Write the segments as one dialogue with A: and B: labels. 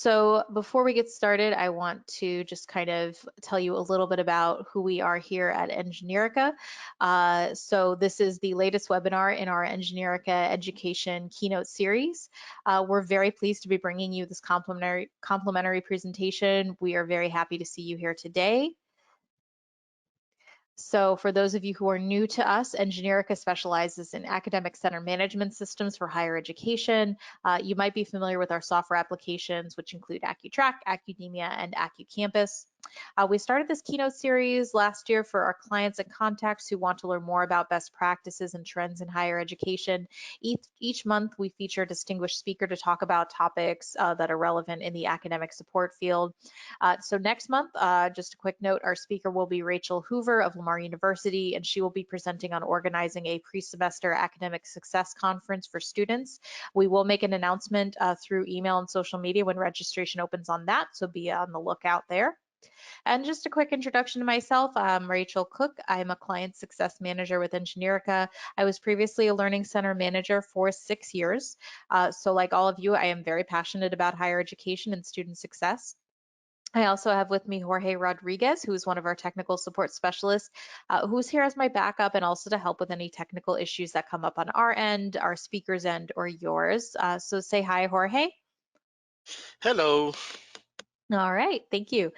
A: So before we get started, I want to just kind of tell you a little bit about who we are here at Engineerica. So this is the latest webinar in our Engineerica education keynote series. We're very pleased to be bringing you this complimentary presentation. We are very happy to see you here today. So for those of you who are new to us, Engineerica specializes in academic center management systems for higher education. You might be familiar with our software applications, which include AccuTrack, Academia, and AccuCampus. We started this keynote series last year for our clients and contacts who want to learn more about best practices and trends in higher education. Each month, we feature a distinguished speaker to talk about topics that are relevant in the academic support field. So next month, just a quick note, our speaker will be Rachel Hoover of Lamar University, and she will be presenting on organizing a pre-semester academic success conference for students. We will make an announcement through email and social media when registration opens on that, so be on the lookout there. And just a quick introduction to myself, I'm Rachel Cook. I'm a client success manager with Engineerica. I was previously a learning center manager for 6 years. So like all of you, I am very passionate about higher education and student success. I also have with me Jorge Rodriguez, who is one of our technical support specialists, who's here as my backup and also to help with any technical issues that come up on our end, our speaker's end, or yours. So say hi, Jorge.
B: Hello.
A: All right, thank you.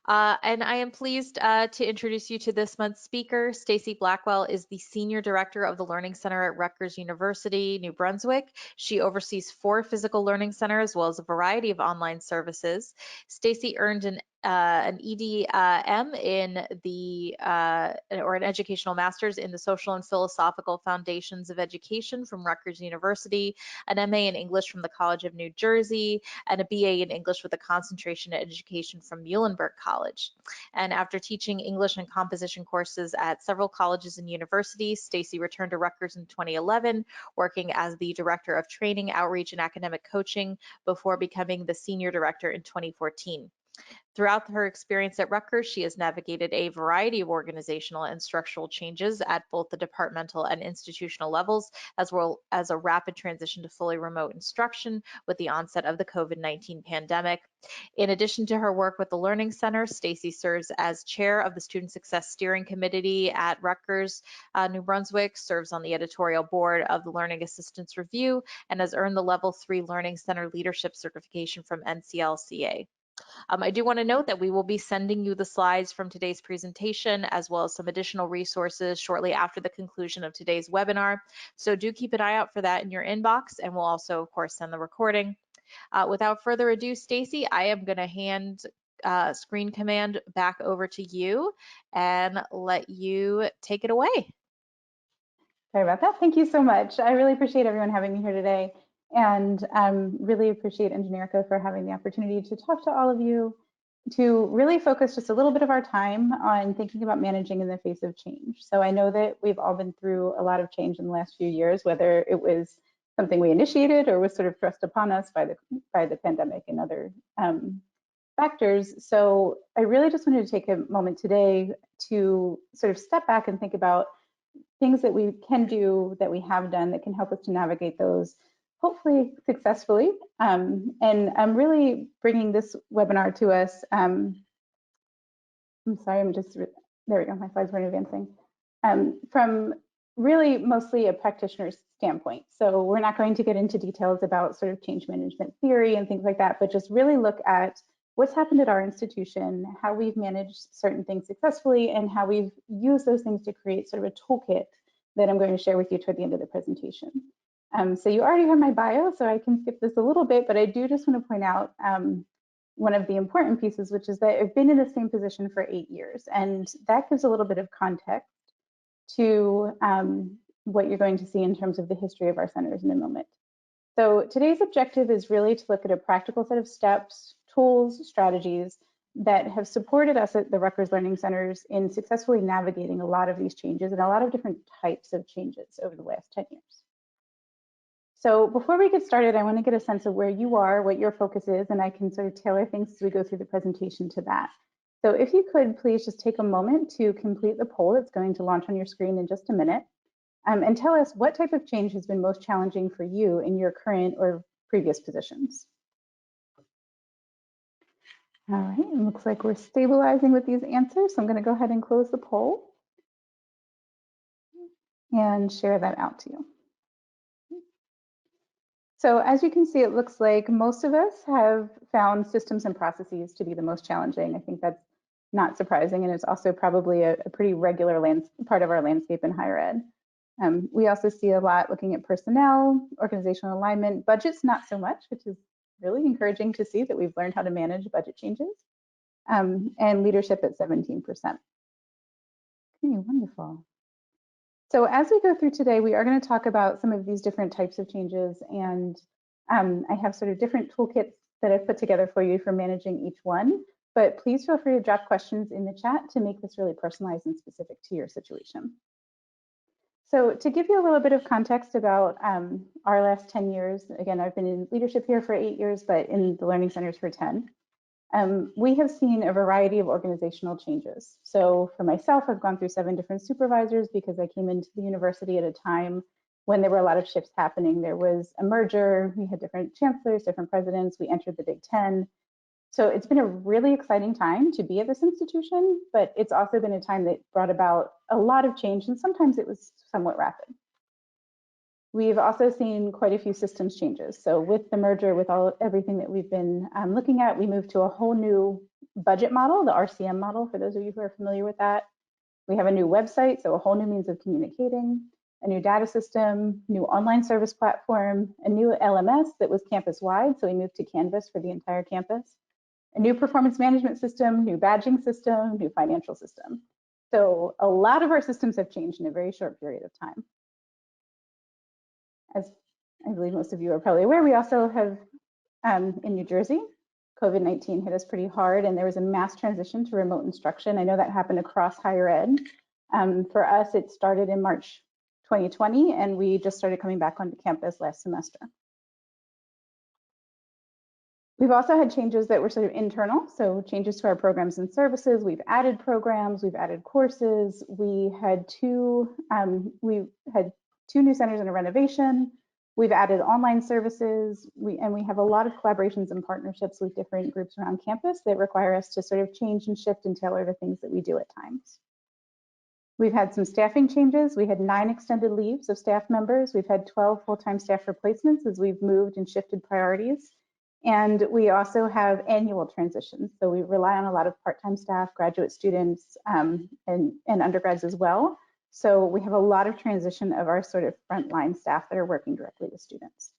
A: And I am pleased to introduce you to this month's speaker. Stacey Blackwell is the Senior Director of the Learning Center at Rutgers University, New Brunswick. She oversees 4 physical learning centers as well as a variety of online services. Stacey earned an EDM in the or an educational master's in the social and philosophical foundations of education from Rutgers University, an MA in English from the College of New Jersey, and a BA in English with a concentration in education from Muhlenberg College. And after teaching English and composition courses at several colleges and universities, Stacey returned to Rutgers in 2011, working as the Director of Training, Outreach, and Academic Coaching before becoming the Senior Director in 2014. Throughout her experience at Rutgers, she has navigated a variety of organizational and structural changes at both the departmental and institutional levels, as well as a rapid transition to fully remote instruction with the onset of the COVID-19 pandemic. In addition to her work with the Learning Center, Stacey serves as chair of the Student Success Steering Committee at Rutgers, New Brunswick, serves on the editorial board of the Learning Assistance Review, and has earned the Level 3 Learning Center Leadership Certification from NCLCA. I do want to note that we will be sending you the slides from today's presentation as well as some additional resources shortly after the conclusion of today's webinar. So do keep an eye out for that in your inbox, and we'll also, of course, send the recording. Without further ado, Stacey, I am going to hand screen command back over to you and let you take it away.
C: Sorry about that. Thank you so much. I really appreciate everyone having me here today, and really appreciate Engineerica for having the opportunity to talk to all of you, to really focus just a little bit of our time on thinking about managing in the face of change. So I know that we've all been through a lot of change in the last few years, whether it was something we initiated or was sort of thrust upon us by the pandemic and other factors. So I really just wanted to take a moment today to sort of step back and think about things that we can do, that we have done, that can help us to navigate those, hopefully successfully. And I'm really bringing this webinar to us. I'm sorry, there we go, my slides weren't advancing. From really mostly a practitioner's standpoint. So we're not going to get into details about sort of change management theory and things like that, but just really look at what's happened at our institution, how we've managed certain things successfully, and how we've used those things to create sort of a toolkit that I'm going to share with you toward the end of the presentation. So you already have my bio, so I can skip this a little bit, but I do just want to point out one of the important pieces, which is that I've been in the same position for 8 years, and that gives a little bit of context to what you're going to see in terms of the history of our centers in a moment. So today's objective is really to look at a practical set of steps, tools, strategies that have supported us at the Rutgers Learning Centers in successfully navigating a lot of these changes and a lot of different types of changes over the last 10 years. So before we get started, I want to get a sense of where you are, what your focus is, and I can sort of tailor things as we go through the presentation to that. So if you could please just take a moment to complete the poll that's going to launch on your screen in just a minute, and tell us what type of change has been most challenging for you in your current or previous positions. All right, it looks like we're stabilizing with these answers. So I'm going to go ahead and close the poll and share that out to you. So as you can see, it looks like most of us have found systems and processes to be the most challenging. I think that's not surprising, and it's also probably a pretty regular part of our landscape in higher ed. We also see a lot looking at personnel, organizational alignment, budgets not so much, which is really encouraging to see that we've learned how to manage budget changes, and leadership at 17%. Okay, wonderful. So as we go through today, we are going to talk about some of these different types of changes, and I have sort of different toolkits that I've put together for you for managing each one, but please feel free to drop questions in the chat to make this really personalized and specific to your situation. So to give you a little bit of context about our last 10 years, again, I've been in leadership here for 8 years, but in the Learning Centers for 10. We have seen a variety of organizational changes. So for myself, I've gone through 7 different supervisors because I came into the university at a time when there were a lot of shifts happening. There was a merger, we had different chancellors, different presidents, we entered the Big Ten. So it's been a really exciting time to be at this institution, but it's also been a time that brought about a lot of change, and sometimes it was somewhat rapid. We've also seen quite a few systems changes. So with the merger, with everything that we've been looking at, we moved to a whole new budget model, the RCM model, for those of you who are familiar with that. We have a new website, so a whole new means of communicating, a new data system, new online service platform, a new LMS that was campus-wide, so we moved to Canvas for the entire campus, a new performance management system, new badging system, new financial system. So a lot of our systems have changed in a very short period of time. As I believe most of you are probably aware, we also have in New Jersey, COVID-19 hit us pretty hard, and there was a mass transition to remote instruction. I know that happened across higher ed. For us, it started in March 2020, and we just started coming back onto campus last semester. We've also had changes that were sort of internal, so changes to our programs and services. We've added programs, we've added courses. We had two new centers in a renovation. We've added online services, and we have a lot of collaborations and partnerships with different groups around campus that require us to sort of change and shift and tailor the things that we do at times. We've had some staffing changes. We had 9 extended leaves of staff members. We've had 12 full-time staff replacements as we've moved and shifted priorities. And we also have annual transitions. So we rely on a lot of part-time staff, graduate students, and undergrads as well. So we have a lot of transition of our sort of frontline staff that are working directly with students.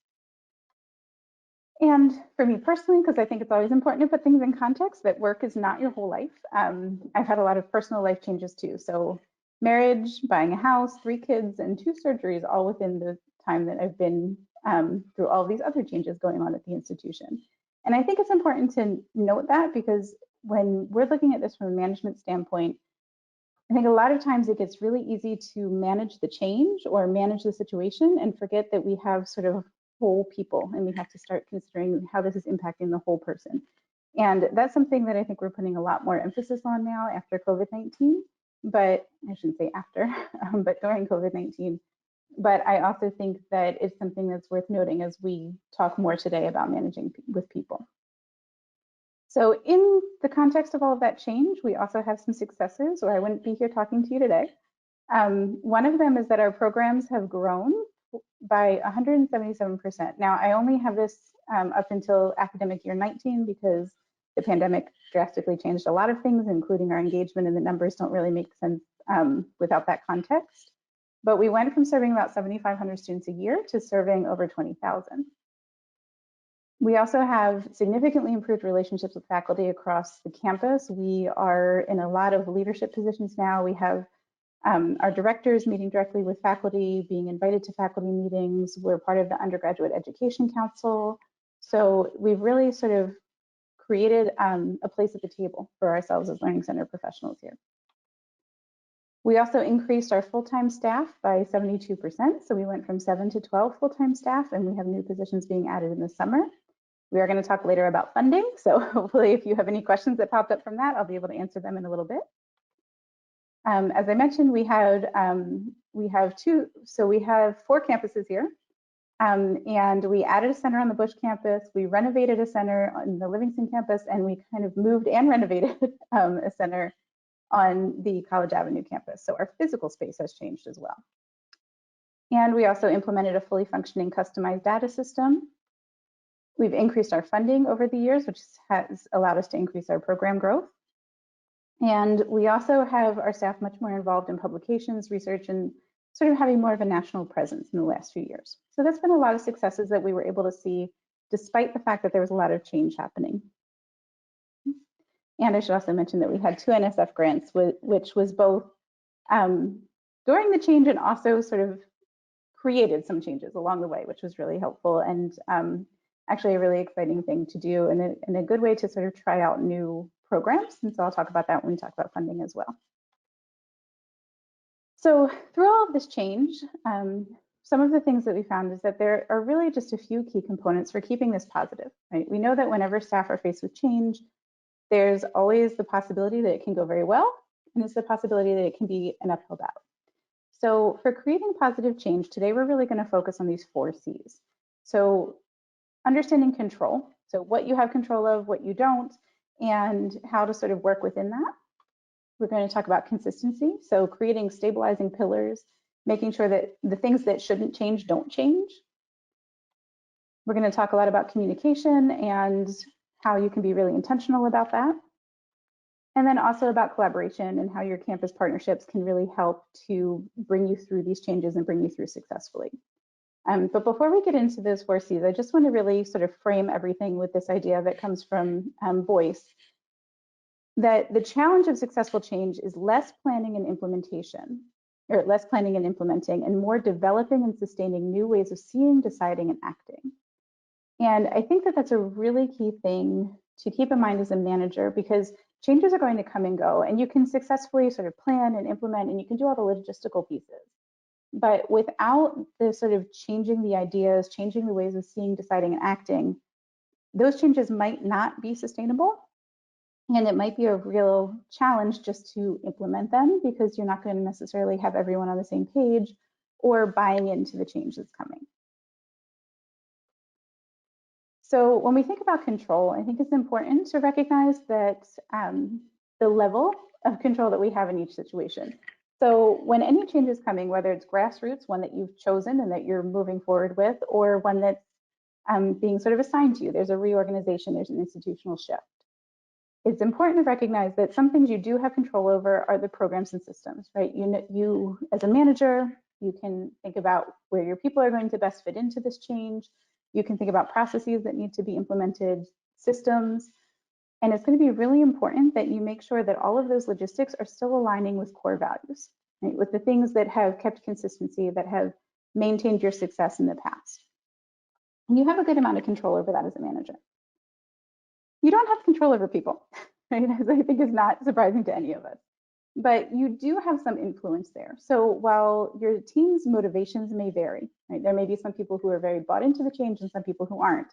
C: And for me personally, because I think it's always important to put things in context, that work is not your whole life. I've had a lot of personal life changes too. So marriage, buying a house, 3 kids, and 2 surgeries, all within the time that I've been through all these other changes going on at the institution. And I think it's important to note that, because when we're looking at this from a management standpoint, I think a lot of times it gets really easy to manage the change or manage the situation and forget that we have sort of whole people, and we have to start considering how this is impacting the whole person. And that's something that I think we're putting a lot more emphasis on now after COVID-19, but I shouldn't say after, but during COVID-19. But I also think that it's something that's worth noting as we talk more today about managing with people. So in the context of all of that change, we also have some successes, or I wouldn't be here talking to you today. One of them is that our programs have grown by 177%. Now, I only have this up until academic year 19 because the pandemic drastically changed a lot of things, including our engagement, and the numbers don't really make sense without that context. But we went from serving about 7,500 students a year to serving over 20,000. We also have significantly improved relationships with faculty across the campus. We are in a lot of leadership positions now. We have our directors meeting directly with faculty, being invited to faculty meetings. We're part of the Undergraduate Education Council. So we've really sort of created a place at the table for ourselves as Learning Center professionals here. We also increased our full-time staff by 72%. So we went from 7 to 12 full-time staff, and we have new positions being added in the summer. We are going to talk later about funding. So hopefully if you have any questions that popped up from that, I'll be able to answer them in a little bit. As I mentioned, we have 4 campuses here. And we added a center on the Bush campus, we renovated a center on the Livingston campus, and we kind of moved and renovated a center on the College Avenue campus. So our physical space has changed as well. And we also implemented a fully functioning customized data system. We've increased our funding over the years, which has allowed us to increase our program growth. And we also have our staff much more involved in publications, research, and sort of having more of a national presence in the last few years. So that's been a lot of successes that we were able to see, despite the fact that there was a lot of change happening. And I should also mention that we had 2 NSF grants, which was both during the change and also sort of created some changes along the way, which was really helpful and actually a really exciting thing to do and a good way to sort of try out new programs. And so I'll talk about that when we talk about funding as well. So through all of this change, some of the things that we found is that there are really just a few key components for keeping this positive, right? We know that whenever staff are faced with change, there's always the possibility that it can go very well, and it's the possibility that it can be an uphill battle. So for creating positive change, today we're really going to focus on these 4 C's. So understanding control, so what you have control of, what you don't, and how to sort of work within that. We're going to talk about consistency, so creating stabilizing pillars, making sure that the things that shouldn't change don't change. We're going to talk a lot about communication and how you can be really intentional about that. And then also about collaboration and how your campus partnerships can really help to bring you through these changes and bring you through successfully. But before we get into those 4 C's, I just want to really sort of frame everything with this idea that comes from Boyce, that the challenge of successful change is less planning and implementation, or less planning and implementing, and more developing and sustaining new ways of seeing, deciding, and acting. And I think that that's a really key thing to keep in mind as a manager, because changes are going to come and go, and you can successfully sort of plan and implement, and you can do all the logistical pieces. But without the sort of changing the ideas, changing the ways of seeing, deciding, and acting, those changes might not be sustainable. And it might be a real challenge just to implement them, because you're not going to necessarily have everyone on the same page or buying into the change that's coming. So when we think about control, I think it's important to recognize that the level of control that we have in each situation. So when any change is coming, whether it's grassroots, one that you've chosen and that you're moving forward with, or one that's being sort of assigned to you, there's a reorganization, there's an institutional shift. It's important to recognize that some things you do have control over are the programs and systems, right? You as a manager, you can think about where your people are going to best fit into this change. You can think about processes that need to be implemented, systems, and it's going to be really important that you make sure that all of those logistics are still aligning with core values, right? With the things that have kept consistency, that have maintained your success in the past. And you have a good amount of control over that as a manager. You don't have control over people, right? As I think is not surprising to any of us, but you do have some influence there. So while your team's motivations may vary, right? There may be some people who are very bought into the change and some people who aren't.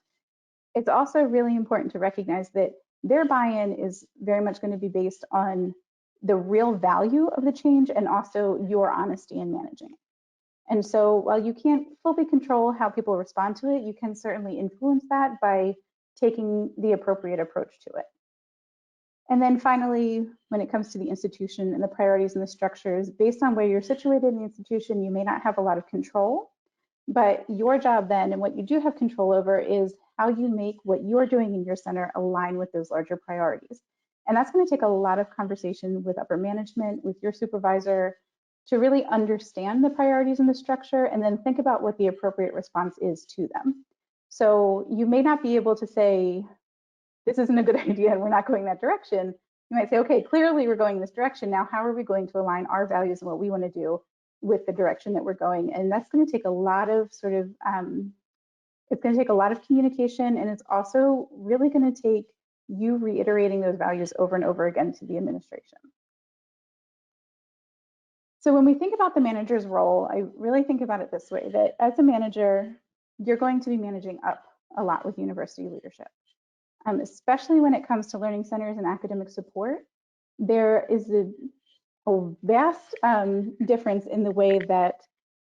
C: It's also really important to recognize that their buy-in is very much going to be based on the real value of the change and also your honesty in managing it. And so while you can't fully control how people respond to it, you can certainly influence that by taking the appropriate approach to it. And then finally, when it comes to the institution and the priorities and the structures, based on where you're situated in the institution, you may not have a lot of control, but your job then, and what you do have control over, is how you make what you're doing in your center align with those larger priorities. And that's going to take a lot of conversation with upper management, with your supervisor, to really understand the priorities in the structure and then think about what the appropriate response is to them. So you may not be able to say, this isn't a good idea and we're not going that direction. You might say, okay, clearly we're going this direction. Now, how are we going to align our values and what we want to do with the direction that we're going? And that's going to take a lot of sort of, it's going to take a lot of communication, and it's also really going to take you reiterating those values over and over again to the administration. So when we think about the manager's role, I really think about it this way, that as a manager, you're going to be managing up a lot with university leadership. Especially when it comes to learning centers and academic support, there is a vast difference in the way that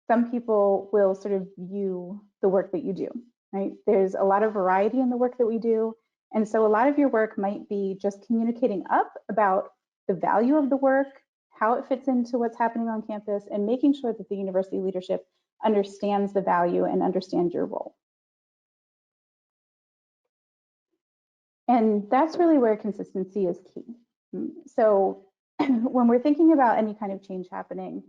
C: some people will sort of view the work that you do, right? There's a lot of variety in the work that we do. And so a lot of your work might be just communicating up about the value of the work, how it fits into what's happening on campus, and making sure that the university leadership understands the value and understands your role. And that's really where consistency is key. So when we're thinking about any kind of change happening,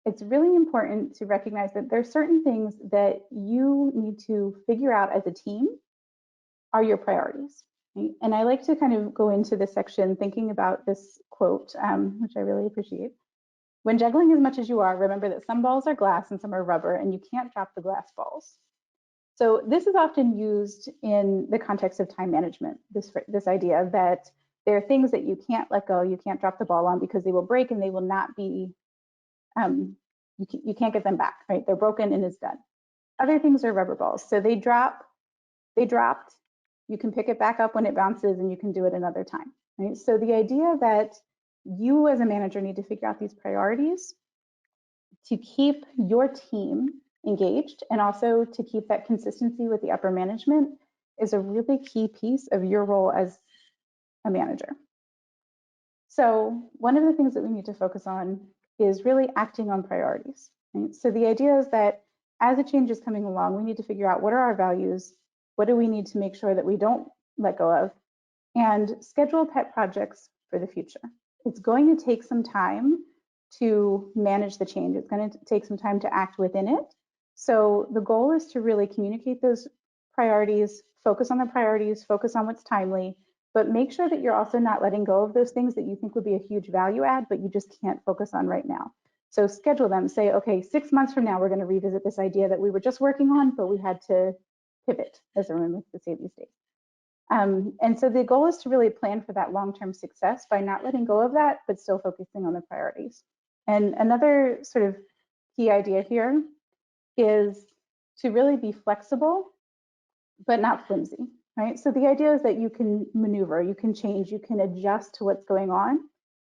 C: it's really important to recognize that there are certain things that you need to figure out as a team are your priorities. Right? And I like to kind of go into this section thinking about this quote, which I really appreciate. When juggling as much as you are, remember that some balls are glass and some are rubber, and you can't drop the glass balls. So this is often used in the context of time management, this idea that there are things that you can't let go, you can't drop the ball on because they will break and they will not be, you can't get them back, right? They're broken and it's done. Other things are rubber balls. So they dropped, you can pick it back up when it bounces and you can do it another time, right? So the idea that you as a manager need to figure out these priorities to keep your team engaged and also to keep that consistency with the upper management is a really key piece of your role as a manager. So one of the things that we need to focus on is really acting on priorities. Right? So the idea is that as a change is coming along, we need to figure out what are our values, what do we need to make sure that we don't let go of, and schedule pet projects for the future. It's going to take some time to manage the change. It's going to take some time to act within it. So the goal is to really communicate those priorities, focus on the priorities, focus on what's timely, but make sure that you're also not letting go of those things that you think would be a huge value add, but you just can't focus on right now. So schedule them, say, okay, 6 months from now, we're going to revisit this idea that we were just working on, but we had to pivot, as everyone likes to say these days. And so the goal is to really plan for that long-term success by not letting go of that, but still focusing on the priorities. And another sort of key idea here is to really be flexible, but not flimsy, right? So the idea is that you can maneuver, you can change, you can adjust to what's going on,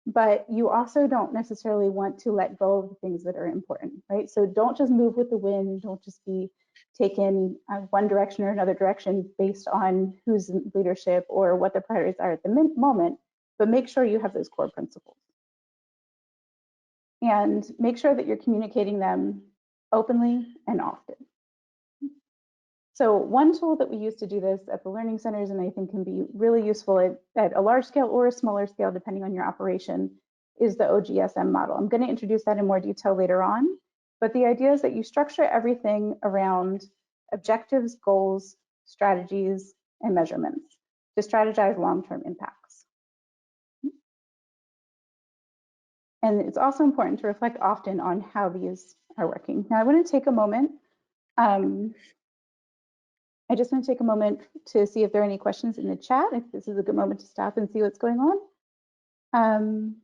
C: but you also don't necessarily want to let go of the things that are important, right? So don't just move with the wind, don't just be taken one direction or another direction based on who's in leadership or what the priorities are at the moment, but make sure you have those core principles. And make sure that you're communicating them openly and often. So one tool that we use to do this at the learning centers, and I think can be really useful at a large scale or a smaller scale, depending on your operation, is the OGSM model. I'm going to introduce that in more detail later on, but the idea is that you structure everything around objectives, goals, strategies, and measurements to strategize long-term impacts. And it's also important to reflect often on how these are working. Now I want to take a moment. I just want to take a moment to see if there are any questions in the chat. If this is a good moment to stop and see what's going on.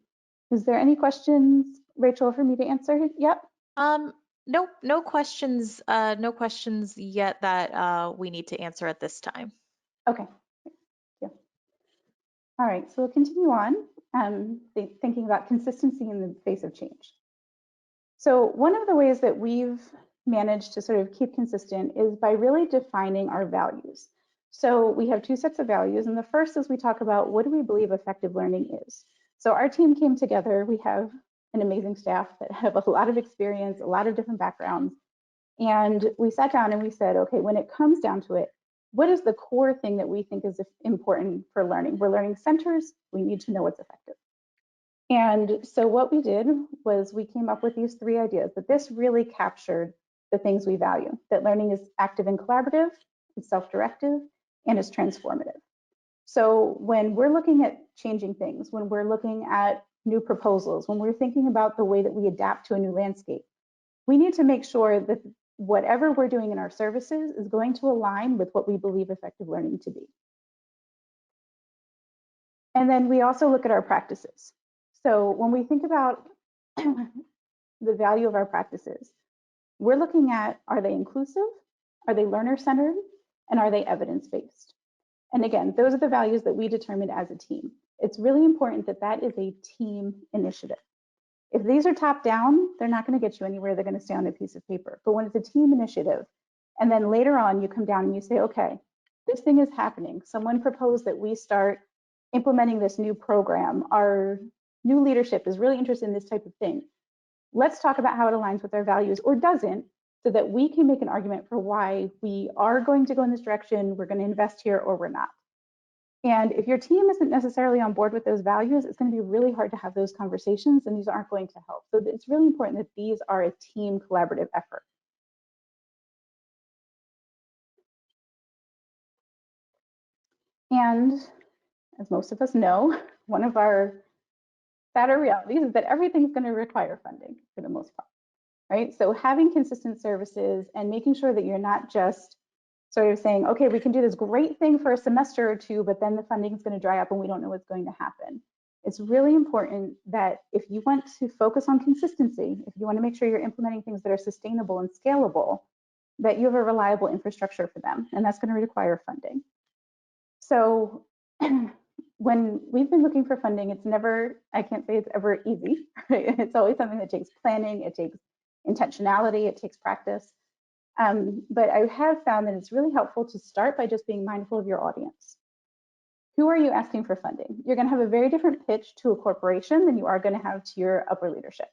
C: Is there any questions, Rachel, for me to answer? Yep.
A: No questions. No questions yet that we need to answer at this time.
C: Okay. Yeah. All right. So we'll continue on. Thinking about consistency in the face of change. So one of the ways that we've managed to sort of keep consistent is by really defining our values. So we have two sets of values, and the first is we talk about what do we believe effective learning is. So our team came together. We have an amazing staff that have a lot of experience, a lot of different backgrounds, and we sat down and we said, okay, when it comes down to it, what is the core thing that we think is important for learning? We're learning centers. We need to know what's effective. And so what we did was we came up with these three ideas, but this really captured the things we value, that learning is active and collaborative, it's self-directive, and it's transformative. So when we're looking at changing things, when we're looking at new proposals, when we're thinking about the way that we adapt to a new landscape, we need to make sure that whatever we're doing in our services is going to align with what we believe effective learning to be. And then we also look at our practices. So when we think about the value of our practices, we're looking at, are they inclusive? Are they learner-centered? And are they evidence-based? And again, those are the values that we determined as a team. It's really important that that is a team initiative. If these are top down, they're not going to get you anywhere. They're going to stay on a piece of paper. But when it's a team initiative, and then later on you come down and you say, okay, this thing is happening. Someone proposed that we start implementing this new program. Our new leadership is really interested in this type of thing. Let's talk about how it aligns with our values or doesn't, so that we can make an argument for why we are going to go in this direction, we're going to invest here, or we're not. And if your team isn't necessarily on board with those values, it's going to be really hard to have those conversations, and these aren't going to help. So it's really important that these are a team collaborative effort. And as most of us know, one of our sadder realities is that everything's going to require funding for the most part, right? So having consistent services and making sure that you're not just sort of saying, okay, we can do this great thing for a semester or two, but then the funding is going to dry up and we don't know what's going to happen. It's really important that if you want to focus on consistency, if you want to make sure you're implementing things that are sustainable and scalable, that you have a reliable infrastructure for them, and that's going to require funding. So when we've been looking for funding, it's never, I can't say it's ever easy, right? It's always something that takes planning, it takes intentionality, it takes practice. But I have found that it's really helpful to start by just being mindful of your audience. Who are you asking for funding? You're going to have a very different pitch to a corporation than you are going to have to your upper leadership.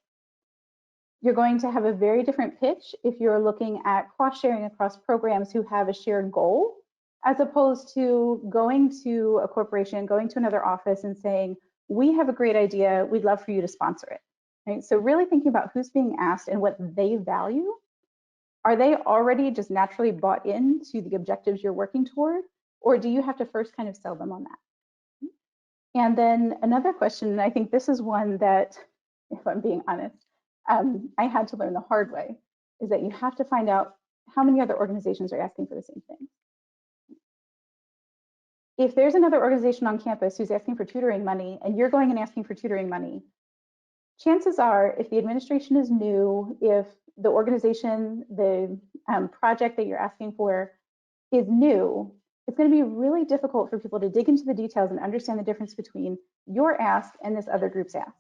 C: You're going to have a very different pitch if you're looking at cost sharing across programs who have a shared goal, as opposed to going to a corporation, going to another office and saying, we have a great idea, we'd love for you to sponsor it. Right? So really thinking about who's being asked and what they value. Are they already just naturally bought into the objectives you're working toward, or do you have to first kind of sell them on that? And then another question, and I think this is one that, if I'm being honest, I had to learn the hard way, is that you have to find out how many other organizations are asking for the same thing. If there's another organization on campus who's asking for tutoring money and you're going and asking for tutoring money, chances are, if the administration is new, if the organization, the project that you're asking for is new, it's going to be really difficult for people to dig into the details and understand the difference between your ask and this other group's ask.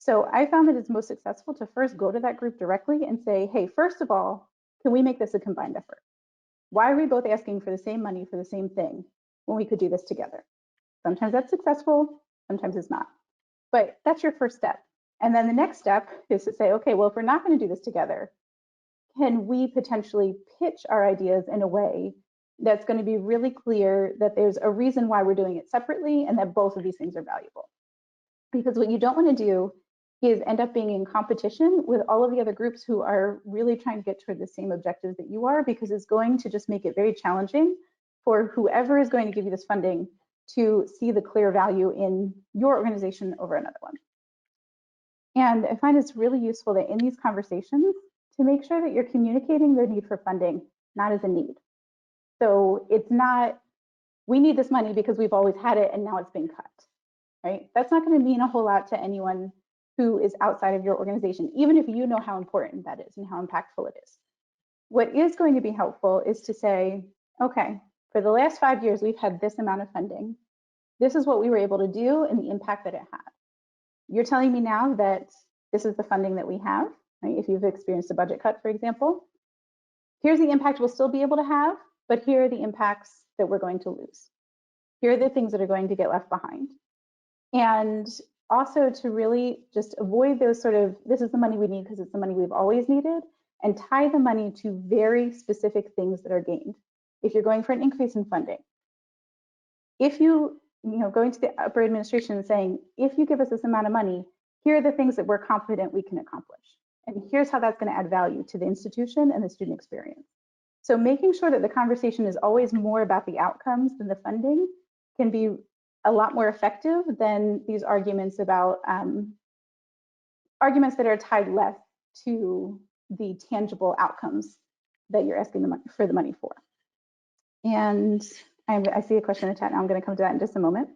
C: So I found that it's most successful to first go to that group directly and say, hey, first of all, can we make this a combined effort? Why are we both asking for the same money for the same thing when we could do this together? Sometimes that's successful, sometimes it's not. But that's your first step. And then the next step is to say, okay, well, if we're not going to do this together, can we potentially pitch our ideas in a way that's going to be really clear that there's a reason why we're doing it separately and that both of these things are valuable? Because what you don't want to do is end up being in competition with all of the other groups who are really trying to get toward the same objectives that you are, because it's going to just make it very challenging for whoever is going to give you this funding to see the clear value in your organization over another one. And I find it's really useful that in these conversations to make sure that you're communicating the need for funding, not as a need. So it's not, we need this money because we've always had it and now it's been cut, right? That's not going to mean a whole lot to anyone who is outside of your organization, even if you know how important that is and how impactful it is. What is going to be helpful is to say, okay, for the last 5 years, we've had this amount of funding. This is what we were able to do and the impact that it had. You're telling me now that this is the funding that we have, right? If you've experienced a budget cut, for example, here's the impact we'll still be able to have, but here are the impacts that we're going to lose. Here are the things that are going to get left behind. And also to really just avoid those sort of, this is the money we need because it's the money we've always needed, and tie the money to very specific things that are gained. If you're going for an increase in funding, if you going to the upper administration and saying, if you give us this amount of money, here are the things that we're confident we can accomplish. And here's how that's going to add value to the institution and the student experience. So making sure that the conversation is always more about the outcomes than the funding can be a lot more effective than these arguments about arguments that are tied less to the tangible outcomes that you're asking the money for. And I see a question in the chat now. I'm going to come to that in just a moment.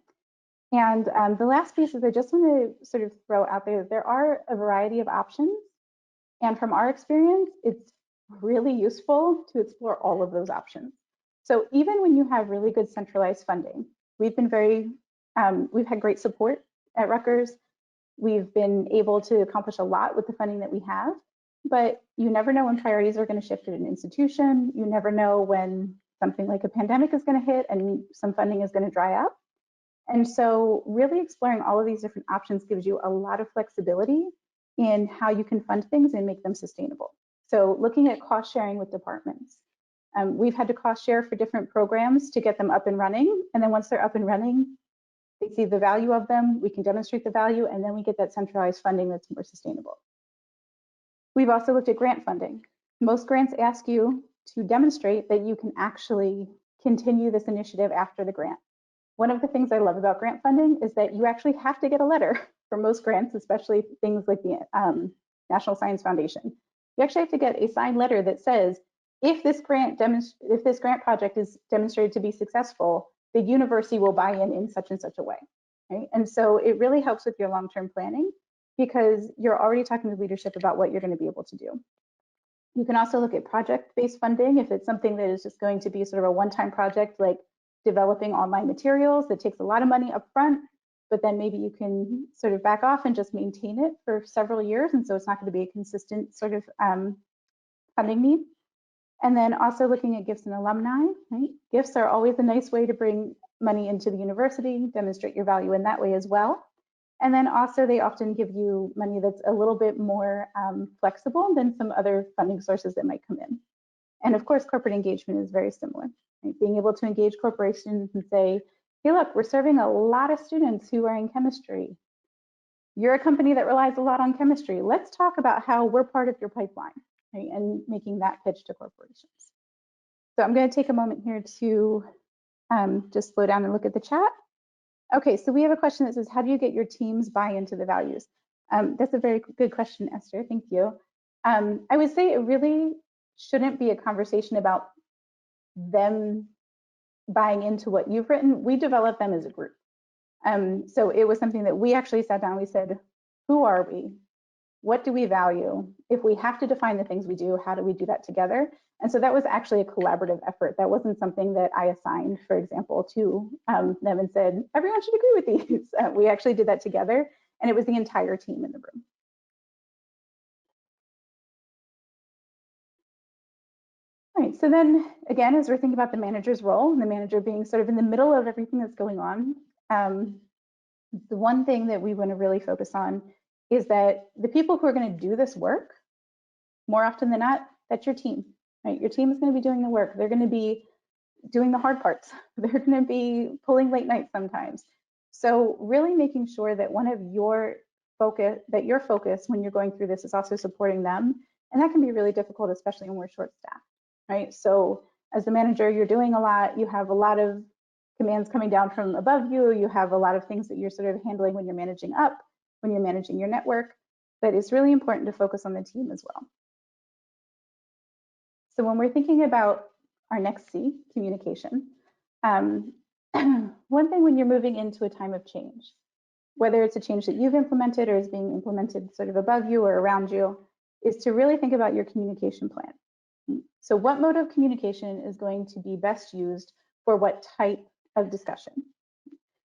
C: And the last piece is I just want to sort of throw out there are a variety of options. And from our experience, it's really useful to explore all of those options. So even when you have really good centralized funding, we've had great support at Rutgers. We've been able to accomplish a lot with the funding that we have, but you never know when priorities are going to shift at an institution. You never know when something like a pandemic is going to hit and some funding is going to dry up. And so really exploring all of these different options gives you a lot of flexibility in how you can fund things and make them sustainable. So looking at cost sharing with departments. We've had to cost share for different programs to get them up and running. And then once they're up and running, they see the value of them, we can demonstrate the value, and then we get that centralized funding that's more sustainable. We've also looked at grant funding. Most grants ask you to demonstrate that you can actually continue this initiative after the grant. One of the things I love about grant funding is that you actually have to get a letter for most grants, especially things like the National Science Foundation. You actually have to get a signed letter that says, if this grant project is demonstrated to be successful, the university will buy in such and such a way, right? And so it really helps with your long-term planning because you're already talking to leadership about what you're going to be able to do. You can also look at project-based funding if it's something that is just going to be sort of a one-time project, like developing online materials that takes a lot of money up front, but then maybe you can sort of back off and just maintain it for several years. And so it's not going to be a consistent sort of funding need. And then also looking at gifts and alumni, right? Gifts are always a nice way to bring money into the university, demonstrate your value in that way as well. And then also they often give you money that's a little bit more flexible than some other funding sources that might come in. And of course, corporate engagement is very similar, right? Being able to engage corporations and say, hey, look, we're serving a lot of students who are in chemistry. You're a company that relies a lot on chemistry. Let's talk about how we're part of your pipeline. Right, and making that pitch to corporations. So I'm going to take a moment here to just slow down and look at the chat. Okay, so we have a question that says, how do you get your teams buy into the values? That's a very good question, Esther. Thank you. I would say it really shouldn't be a conversation about them buying into what you've written. We developed them as a group. So it was something that we actually sat down. We said, who are we? What do we value? If we have to define the things we do, how do we do that together? And so that was actually a collaborative effort. That wasn't something that I assigned, for example, to them and said, everyone should agree with these. We actually did that together, and it was the entire team in the room. All right, so then again, as we're thinking about the manager's role, and the manager being sort of in the middle of everything that's going on, the one thing that we want to really focus on is that the people who are going to do this work, more often than not, that's your team, right? Your team is going to be doing the work. They're going to be doing the hard parts. They're going to be pulling late nights sometimes. So really making sure that your focus when you're going through this is also supporting them. And that can be really difficult, especially when we're short-staffed, right? So as the manager, you're doing a lot. You have a lot of commands coming down from above you. You have a lot of things that you're sort of handling when you're managing up, when you're managing your network, but it's really important to focus on the team as well. So when we're thinking about our next C, communication, one thing when you're moving into a time of change, whether it's a change that you've implemented or is being implemented sort of above you or around you, is to really think about your communication plan. So what mode of communication is going to be best used for what type of discussion?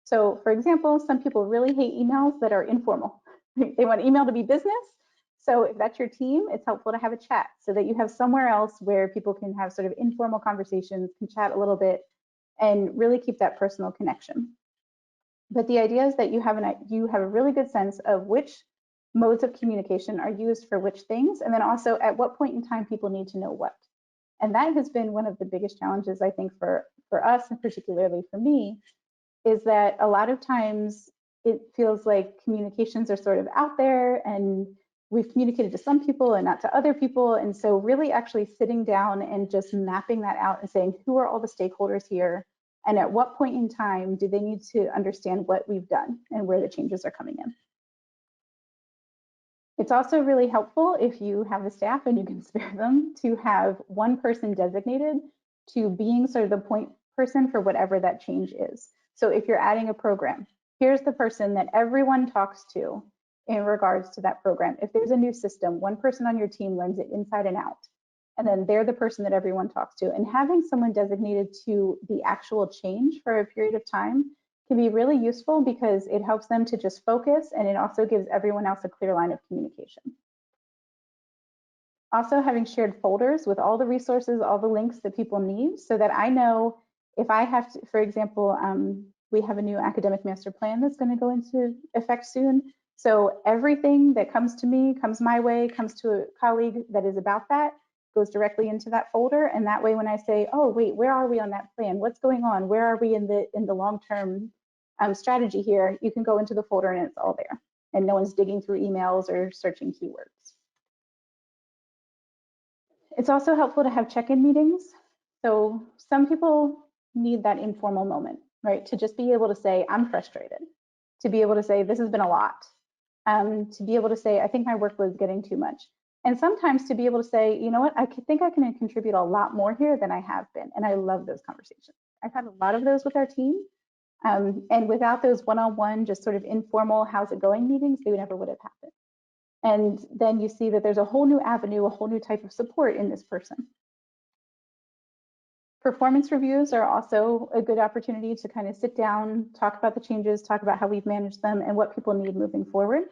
C: So for example, some people really hate emails that are informal. They want email to be business. So if that's your team, it's helpful to have a chat so that you have somewhere else where people can have sort of informal conversations, can chat a little bit, and really keep that personal connection. But the idea is that you have a really good sense of which modes of communication are used for which things, and then also at what point in time people need to know what. And that has been one of the biggest challenges, I think, for us, and particularly for me, is that a lot of times it feels like communications are sort of out there and we've communicated to some people and not to other people. And so really actually sitting down and just mapping that out and saying, who are all the stakeholders here? And at what point in time do they need to understand what we've done and where the changes are coming in? It's also really helpful if you have a staff and you can spare them to have one person designated to being sort of the point person for whatever that change is. So if you're adding a program, here's the person that everyone talks to in regards to that program. If there's a new system, one person on your team learns it inside and out, and then they're the person that everyone talks to. And having someone designated to the actual change for a period of time can be really useful because it helps them to just focus, and it also gives everyone else a clear line of communication. Also, having shared folders with all the resources, all the links that people need, so that I know if I have to, for example, we have a new academic master plan that's going to go into effect soon. So everything that comes to me, comes my way, comes to a colleague that is about that, goes directly into that folder. And that way, when I say, oh, wait, where are we on that plan? What's going on? Where are we in the long-term strategy here? You can go into the folder and it's all there. And no one's digging through emails or searching keywords. It's also helpful to have check-in meetings. So some people need that informal moment, right? To just be able to say, I'm frustrated. To be able to say, this has been a lot. To be able to say, I think my workload is getting too much. And sometimes to be able to say, you know what, I think I can contribute a lot more here than I have been. And I love those conversations. I've had a lot of those with our team. And without those one-on-one, just sort of informal, how's it going meetings, they never would have happened. And then you see that there's a whole new avenue, a whole new type of support in this person. Performance reviews are also a good opportunity to kind of sit down, talk about the changes, talk about how we've managed them and what people need moving forward.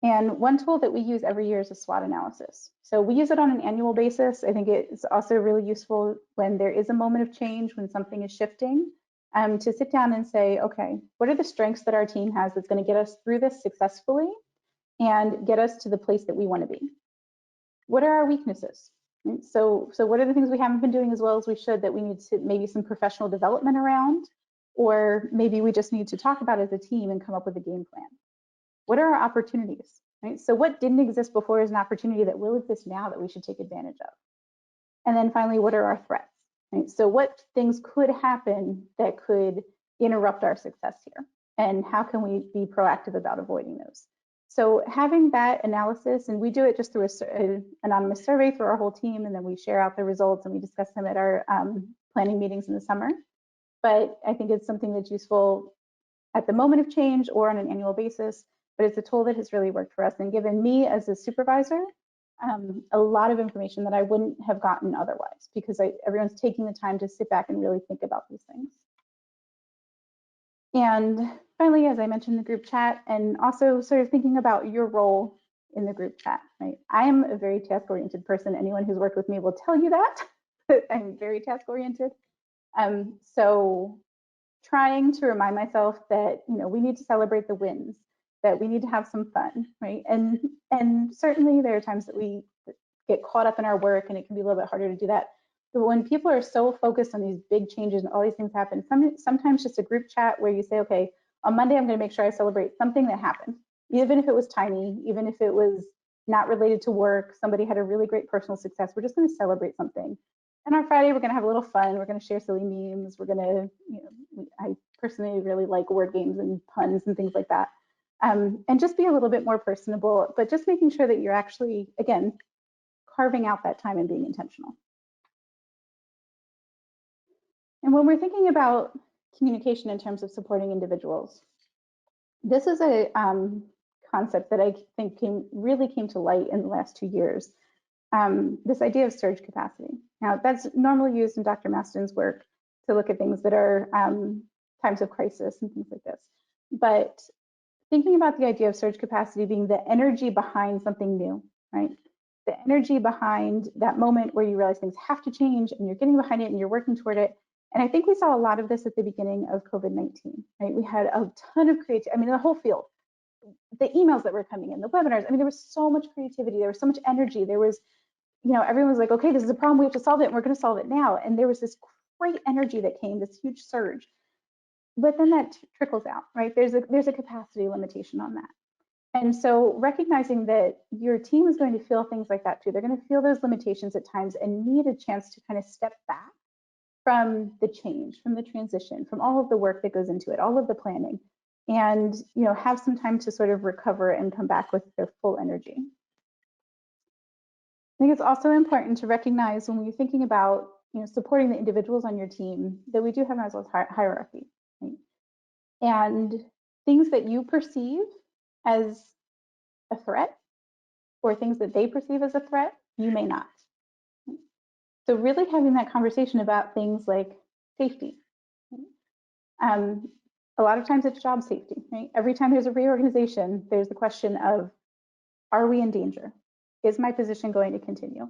C: And one tool that we use every year is a SWOT analysis. So we use it on an annual basis. I think it's also really useful when there is a moment of change, when something is shifting, to sit down and say, okay, what are the strengths that our team has that's going to get us through this successfully and get us to the place that we want to be? What are our weaknesses? Right? So what are the things we haven't been doing as well as we should that we need to maybe some professional development around, or maybe we just need to talk about as a team and come up with a game plan? What are our opportunities? Right? So what didn't exist before is an opportunity that will exist now that we should take advantage of. And then finally, what are our threats? Right? So what things could happen that could interrupt our success here? And how can we be proactive about avoiding those? So having that analysis, and we do it just through an anonymous survey for our whole team, and then we share out the results and we discuss them at our planning meetings in the summer. But I think it's something that's useful at the moment of change or on an annual basis, but it's a tool that has really worked for us and given me as a supervisor a lot of information that I wouldn't have gotten otherwise, because everyone's taking the time to sit back and really think about these things. And finally, as I mentioned, the group chat, and also sort of thinking about your role in the group chat, right? I am a very task-oriented person. Anyone who's worked with me will tell you that. I'm very task-oriented. So trying to remind myself that, you know, we need to celebrate the wins, that we need to have some fun, right? And certainly there are times that we get caught up in our work and it can be a little bit harder to do that. But when people are so focused on these big changes and all these things happen, sometimes just a group chat where you say, okay, on Monday, I'm going to make sure I celebrate something that happened, even if it was tiny, even if it was not related to work, somebody had a really great personal success, we're just going to celebrate something. And on Friday, we're going to have a little fun. We're going to share silly memes. We're going to, you know, I personally really like word games and puns and things like that. And just be a little bit more personable, but just making sure that you're actually, again, carving out that time and being intentional. And when we're thinking about communication in terms of supporting individuals, this is a concept that I think really came to light in the last 2 years. This idea of surge capacity. Now, that's normally used in Dr. Maston's work to look at things that are times of crisis and things like this. But thinking about the idea of surge capacity being the energy behind something new, right? The energy behind that moment where you realize things have to change and you're getting behind it and you're working toward it. And I think we saw a lot of this at the beginning of COVID-19, right? We had a ton of creativity, I mean, the whole field, the emails that were coming in, the webinars, I mean, there was so much creativity, there was so much energy, there was, you know, everyone was like, okay, this is a problem, we have to solve it, and we're gonna solve it now. And there was this great energy that came, this huge surge. But then that trickles out, right? There's a capacity limitation on that. And so recognizing that your team is going to feel things like that too. They're going to feel those limitations at times and need a chance to kind of step back from the change, from the transition, from all of the work that goes into it, all of the planning, and, you know, have some time to sort of recover and come back with their full energy. I think it's also important to recognize when we're thinking about, you know, supporting the individuals on your team, that we do have Maslow's hierarchy, right? And things that you perceive as a threat or things that they perceive as a threat, you may not. So really having that conversation about things like safety. A lot of times it's job safety, right? Every time there's a reorganization, there's the question of, are we in danger? Is my position going to continue?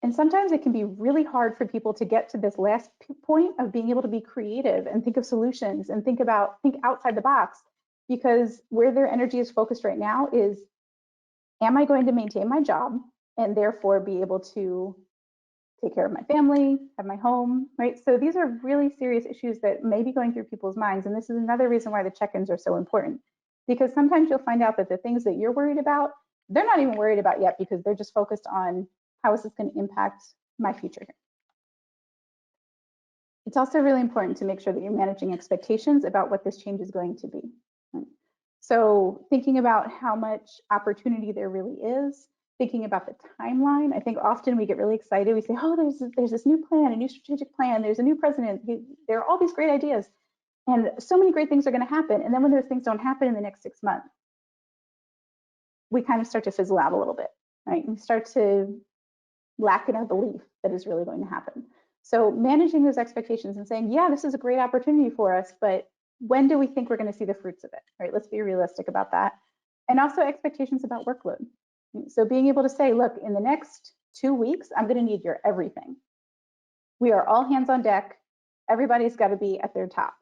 C: And sometimes it can be really hard for people to get to this last point of being able to be creative and think of solutions and think outside the box, because where their energy is focused right now is, am I going to maintain my job and therefore be able to take care of my family, have my home, right? So these are really serious issues that may be going through people's minds. And this is another reason why the check-ins are so important, because sometimes you'll find out that the things that you're worried about, they're not even worried about yet, because they're just focused on, how is this going to impact my future here? It's also really important to make sure that you're managing expectations about what this change is going to be. So thinking about how much opportunity there really is, thinking about the timeline. I think often we get really excited. We say, oh, there's this new plan, a new strategic plan. There's a new president. There are all these great ideas. And so many great things are going to happen. And then when those things don't happen in the next 6 months, we kind of start to fizzle out a little bit, right? We start to lack in our belief that is really going to happen. So managing those expectations and saying, yeah, this is a great opportunity for us, but when do we think we're going to see the fruits of it, right? Let's be realistic about that. And also expectations about workload. So being able to say, look, in the next 2 weeks, I'm going to need your everything. We are all hands on deck. Everybody's got to be at their top.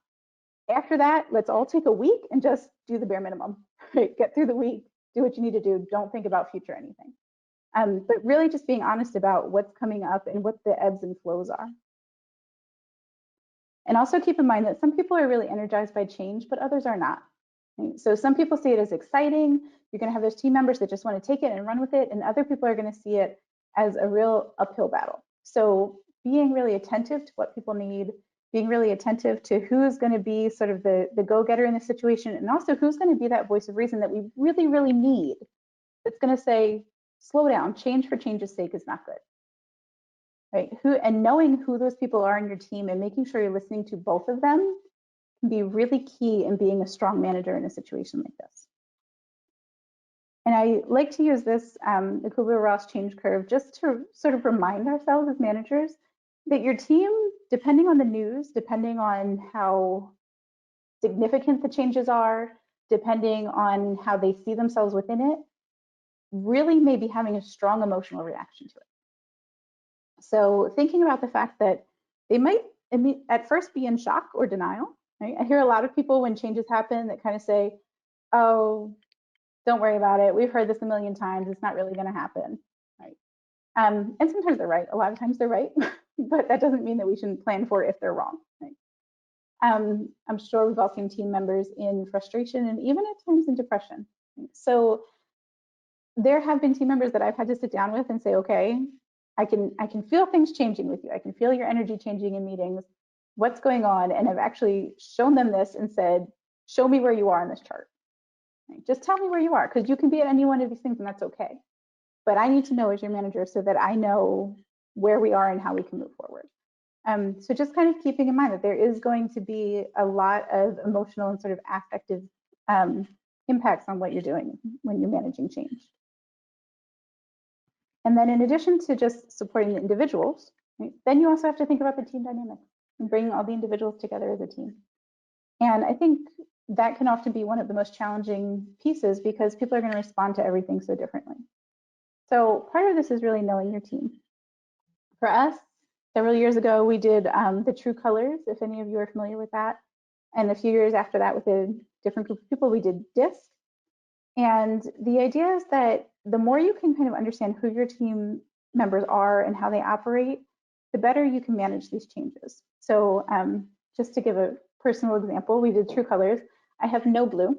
C: After that, let's all take a week and just do the bare minimum, right? Get through the week, do what you need to do. Don't think about future anything. But really just being honest about what's coming up and what the ebbs and flows are. And also keep in mind that some people are really energized by change, but others are not. Right? So some people see it as exciting. You're going to have those team members that just want to take it and run with it, and other people are going to see it as a real uphill battle. So being really attentive to what people need, being really attentive to who's going to be sort of the go-getter in the situation, and also who's going to be that voice of reason that we really, really need, that's going to say, slow down, change for change's sake is not good. Right? And knowing who those people are in your team and making sure you're listening to both of them can be really key in being a strong manager in a situation like this. And I like to use this, the Kubler-Ross change curve, just to sort of remind ourselves as managers that your team, depending on the news, depending on how significant the changes are, depending on how they see themselves within it, really may be having a strong emotional reaction to it. So thinking about the fact that they might at first be in shock or denial, right? I hear a lot of people when changes happen that kind of say, oh, don't worry about it. We've heard this a million times. It's not really going to happen, right? And sometimes they're right. A lot of times they're right, but that doesn't mean that we shouldn't plan for it if they're wrong, right? I'm sure we've all seen team members in frustration and even at times in depression. So there have been team members that I've had to sit down with and say, okay, I can feel things changing with you. I can feel your energy changing in meetings. What's going on? And I've actually shown them this and said, show me where you are on this chart. Right? Just tell me where you are, because you can be at any one of these things and that's okay. But I need to know as your manager so that I know where we are and how we can move forward. So just kind of keeping in mind that there is going to be a lot of emotional and sort of affective impacts on what you're doing when you're managing change. And then in addition to just supporting the individuals, right, then you also have to think about the team dynamics and bringing all the individuals together as a team. And I think that can often be one of the most challenging pieces because people are going to respond to everything so differently. So part of this is really knowing your team. For us, several years ago, we did the True Colors, if any of you are familiar with that. And a few years after that, with a different group of people, we did DISC. And the idea is that the more you can kind of understand who your team members are and how they operate, the better you can manage these changes. So just to give a personal example, we did True Colors. I have no blue,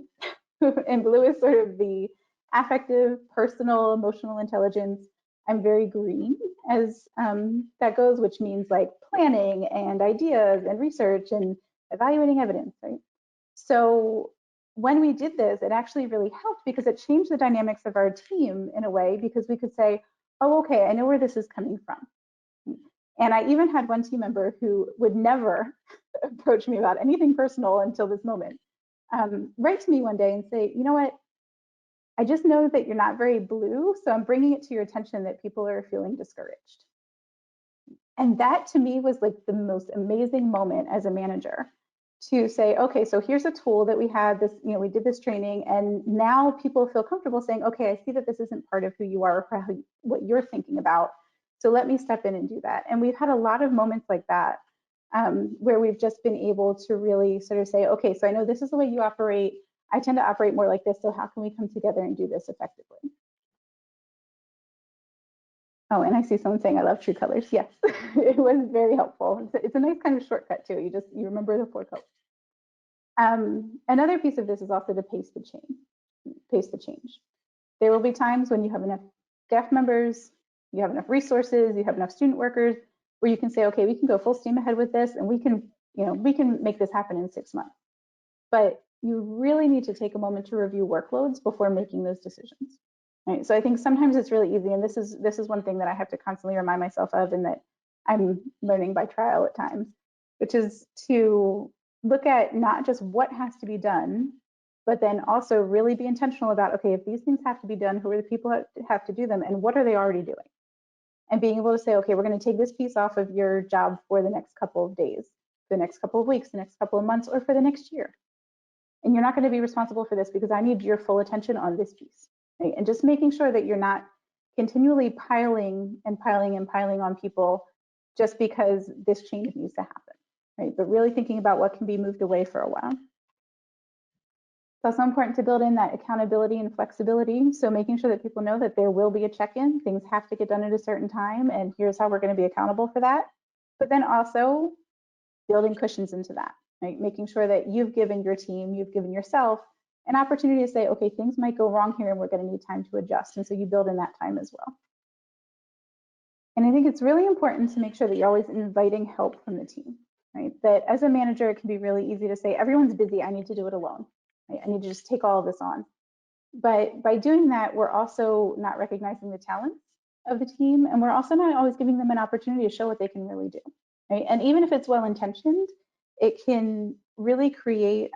C: and blue is sort of the affective, personal, emotional intelligence. I'm very green as that goes, which means like planning and ideas and research and evaluating evidence, right? So when we did this, it actually really helped because it changed the dynamics of our team in a way, because we could say, oh, okay, I know where this is coming from. And I even had one team member who would never approach me about anything personal until this moment, write to me one day and say, you know what, I just know that you're not very blue, so I'm bringing it to your attention that people are feeling discouraged. And that to me was like the most amazing moment as a manager, to say, okay, so here's a tool that we had this, we did this training, and now people feel comfortable saying, okay, I see that this isn't part of who you are or what you're thinking about. So let me step in and do that. And we've had a lot of moments like that where we've just been able to really sort of say, okay, so I know this is the way you operate. I tend to operate more like this. So how can we come together and do this effectively? Oh, and I see someone saying, I love true colors. Yes, it was very helpful. It's a nice kind of shortcut too. You remember the 4 colors. Another piece of this is also to pace the change. There will be times when you have enough staff members, you have enough resources, you have enough student workers, where you can say, okay, we can go full steam ahead with this, and we can make this happen in 6 months. But you really need to take a moment to review workloads before making those decisions. Right? So I think sometimes it's really easy, and this is one thing that I have to constantly remind myself of, and that I'm learning by trial at times, which is to look at not just what has to be done, but then also really be intentional about, okay, if these things have to be done, who are the people that have to do them, and what are they already doing? And being able to say, okay, we're going to take this piece off of your job for the next couple of days, the next couple of weeks, the next couple of months, or for the next year. And you're not going to be responsible for this because I need your full attention on this piece. Right? And just making sure that you're not continually piling on people just because this change needs to happen, right? But really thinking about what can be moved away for a while. It's also important to build in that accountability and flexibility. So making sure that people know that there will be a check-in, things have to get done at a certain time, and here's how we're going to be accountable for that. But then also building cushions into that, right? Making sure that you've given your team, you've given yourself an opportunity to say, okay, things might go wrong here and we're going to need time to adjust. And so you build in that time as well. And I think it's really important to make sure that you're always inviting help from the team, right? That as a manager, it can be really easy to say, everyone's busy, I need to do it alone. Right? I need to just take all of this on. But by doing that, we're also not recognizing the talents of the team, and we're also not always giving them an opportunity to show what they can really do, right? And even if it's well-intentioned, it can really create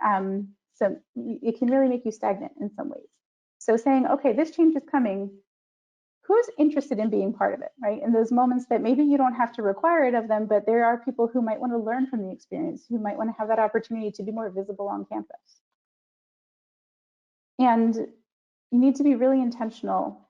C: it can really make you stagnant in some ways. So saying, okay, this change is coming, who's interested in being part of it, right? In those moments that maybe you don't have to require it of them, but there are people who might want to learn from the experience, who might want to have that opportunity to be more visible on campus. And you need to be really intentional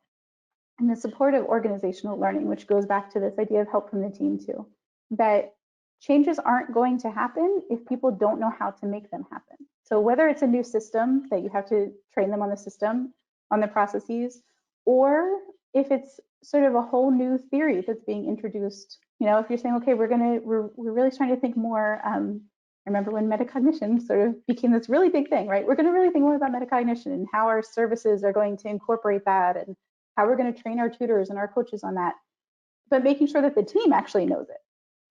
C: in the support of organizational learning, which goes back to this idea of help from the team too, that changes aren't going to happen if people don't know how to make them happen. So whether it's a new system that you have to train them on the system, on the processes, or if it's sort of a whole new theory that's being introduced, if you're saying, okay, we're really trying to think more, I remember when metacognition sort of became this really big thing, right? We're going to really think more about metacognition and how our services are going to incorporate that and how we're going to train our tutors and our coaches on that, but making sure that the team actually knows it,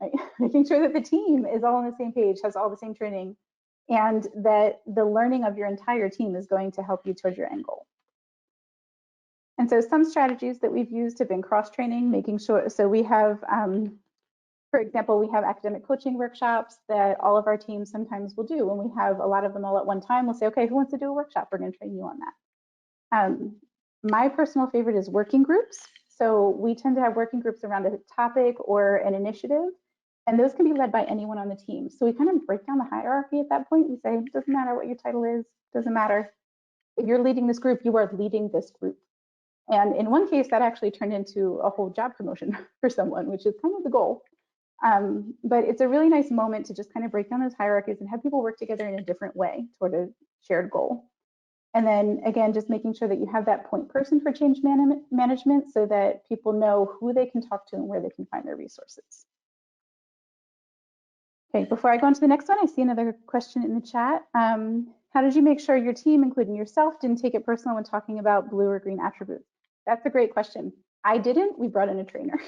C: right? Making sure that the team is all on the same page, has all the same training, and that the learning of your entire team is going to help you towards your end goal. And so some strategies that we've used have been cross-training, making sure, so we have, for example, we have academic coaching workshops that all of our teams sometimes will do. When we have a lot of them all at one time, we'll say, okay, who wants to do a workshop? We're going to train you on that. My personal favorite is working groups. So we tend to have working groups around a topic or an initiative, and those can be led by anyone on the team. So we kind of break down the hierarchy at that point. We say, it doesn't matter what your title is, doesn't matter. If you're leading this group, you are leading this group. And in one case, that actually turned into a whole job promotion for someone, which is kind of the goal. But it's a really nice moment to just kind of break down those hierarchies and have people work together in a different way toward a shared goal. And then again, just making sure that you have that point person for change management so that people know who they can talk to and where they can find their resources. Okay, before I go on to the next one, I see another question in the chat. How did you make sure your team, including yourself, didn't take it personal when talking about blue or green attributes? That's a great question. I didn't, we brought in a trainer.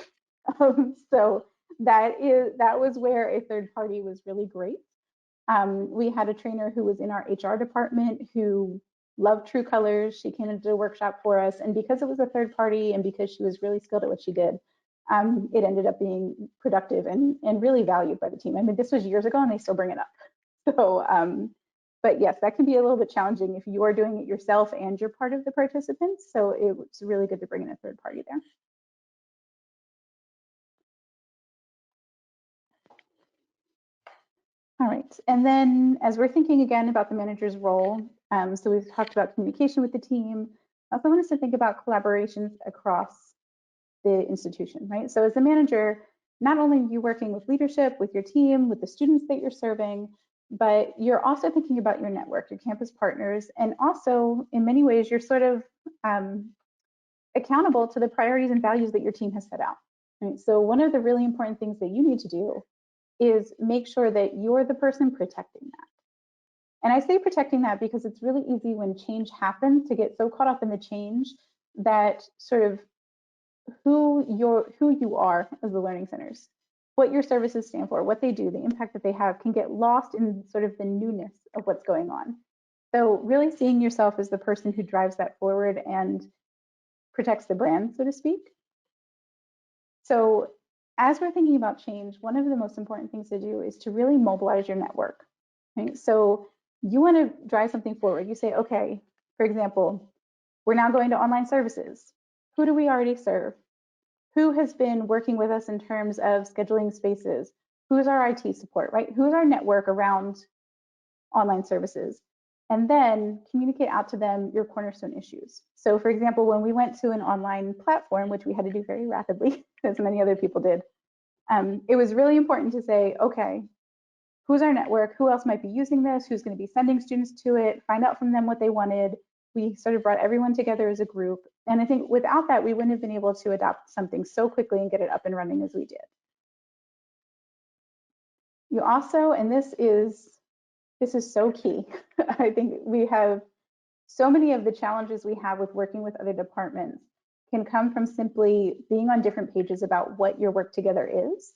C: So that was where a third party was really great. We had a trainer who was in our HR department who loved true colors. She came into a workshop for us, and because it was a third party and because she was really skilled at what she did, it ended up being productive and really valued by the team. I mean, this was years ago and they still bring it up. So, but yes, that can be a little bit challenging if you are doing it yourself and you're part of the participants. So it's really good to bring in a third party there. All right, and then as we're thinking again about the manager's role, so we've talked about communication with the team. I also want us to think about collaborations across the institution, right? So as the manager, not only are you working with leadership, with your team, with the students that you're serving, but you're also thinking about your network, your campus partners, and also in many ways, you're sort of accountable to the priorities and values that your team has set out. Right? So one of the really important things that you need to do is make sure that you're the person protecting that. And I say protecting that because it's really easy when change happens to get so caught up in the change that sort of who you are as the learning centers, what your services stand for, what they do, the impact that they have can get lost in sort of the newness of what's going on. So really seeing yourself as the person who drives that forward and protects the brand, so to speak. So as we're thinking about change, one of the most important things to do is to really mobilize your network. Right? So you want to drive something forward. You say, okay, for example, we're now going to online services. Who do we already serve? Who has been working with us in terms of scheduling spaces? Who's our IT support, right? Who's our network around online services? And then communicate out to them your cornerstone issues. So for example, when we went to an online platform, which we had to do very rapidly, as many other people did, it was really important to say, okay, who's our network? Who else might be using this? Who's going to be sending students to it? Find out from them what they wanted. We sort of brought everyone together as a group. And I think without that, we wouldn't have been able to adopt something so quickly and get it up and running as we did. You also, and this is so key. I think we have so many of the challenges we have with working with other departments can come from simply being on different pages about what your work together is.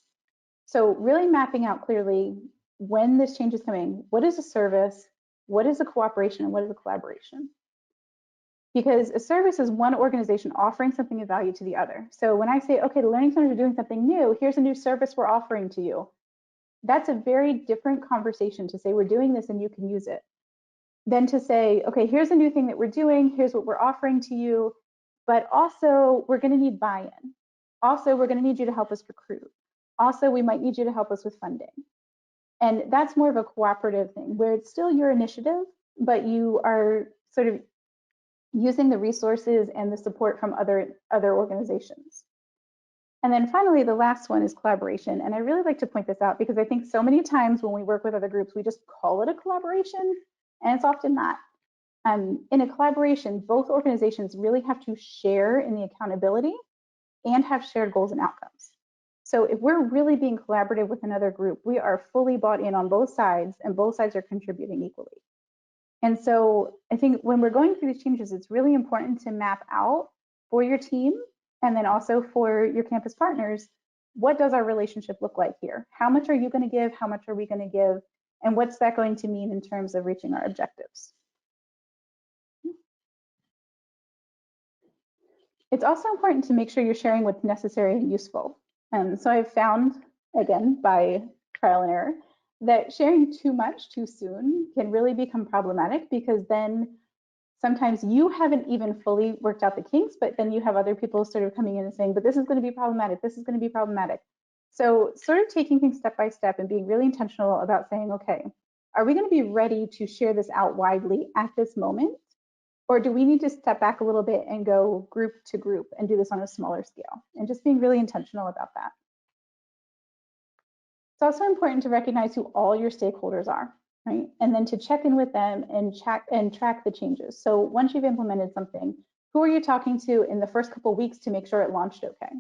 C: So really mapping out clearly when this change is coming, what is a service, what is a cooperation, and what is a collaboration? Because a service is one organization offering something of value to the other. So when I say, okay, the Learning Centers are doing something new, here's a new service we're offering to you. That's a very different conversation to say we're doing this and you can use it, than to say, okay, here's a new thing that we're doing, here's what we're offering to you, but also we're going to need buy-in. Also, we're going to need you to help us recruit. Also, we might need you to help us with funding. And that's more of a cooperative thing where it's still your initiative, but you are sort of using the resources and the support from other organizations. And then finally, the last one is collaboration. And I really like to point this out because I think so many times when we work with other groups, we just call it a collaboration, and it's often not. In a collaboration, both organizations really have to share in the accountability and have shared goals and outcomes. So if we're really being collaborative with another group, we are fully bought in on both sides and both sides are contributing equally. And so I think when we're going through these changes, it's really important to map out for your team and then also for your campus partners, what does our relationship look like here? How much are you going to give? How much are we going to give? And what's that going to mean in terms of reaching our objectives? It's also important to make sure you're sharing what's necessary and useful. So I've found, again, by trial and error, that sharing too much too soon can really become problematic because then sometimes you haven't even fully worked out the kinks, but then you have other people sort of coming in and saying, but this is going to be problematic, this is going to be problematic. So sort of taking things step by step and being really intentional about saying, okay, are we going to be ready to share this out widely at this moment? Or do we need to step back a little bit and go group to group and do this on a smaller scale? And just being really intentional about that. It's also important to recognize who all your stakeholders are, right? And then to check in with them and track the changes. So once you've implemented something, who are you talking to in the first couple of weeks to make sure it launched okay?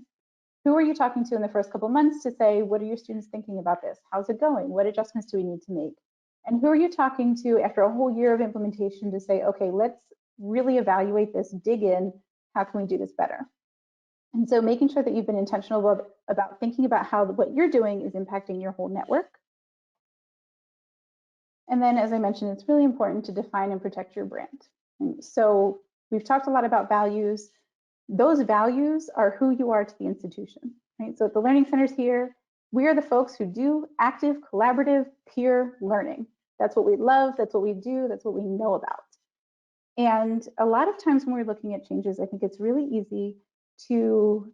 C: Who are you talking to in the first couple of months to say, what are your students thinking about this? How's it going? What adjustments do we need to make? And who are you talking to after a whole year of implementation to say, okay, let's really evaluate this, dig in, how can we do this better? And so making sure that you've been intentional about thinking about how what you're doing is impacting your whole network. And then, as I mentioned, it's really important to define and protect your brand. And so we've talked a lot about values. Those values are who you are to the institution, right? So at the Learning Centers here, we are the folks who do active, collaborative, peer learning. That's what we love, that's what we do, that's what we know about. And a lot of times when we're looking at changes, I think it's really easy to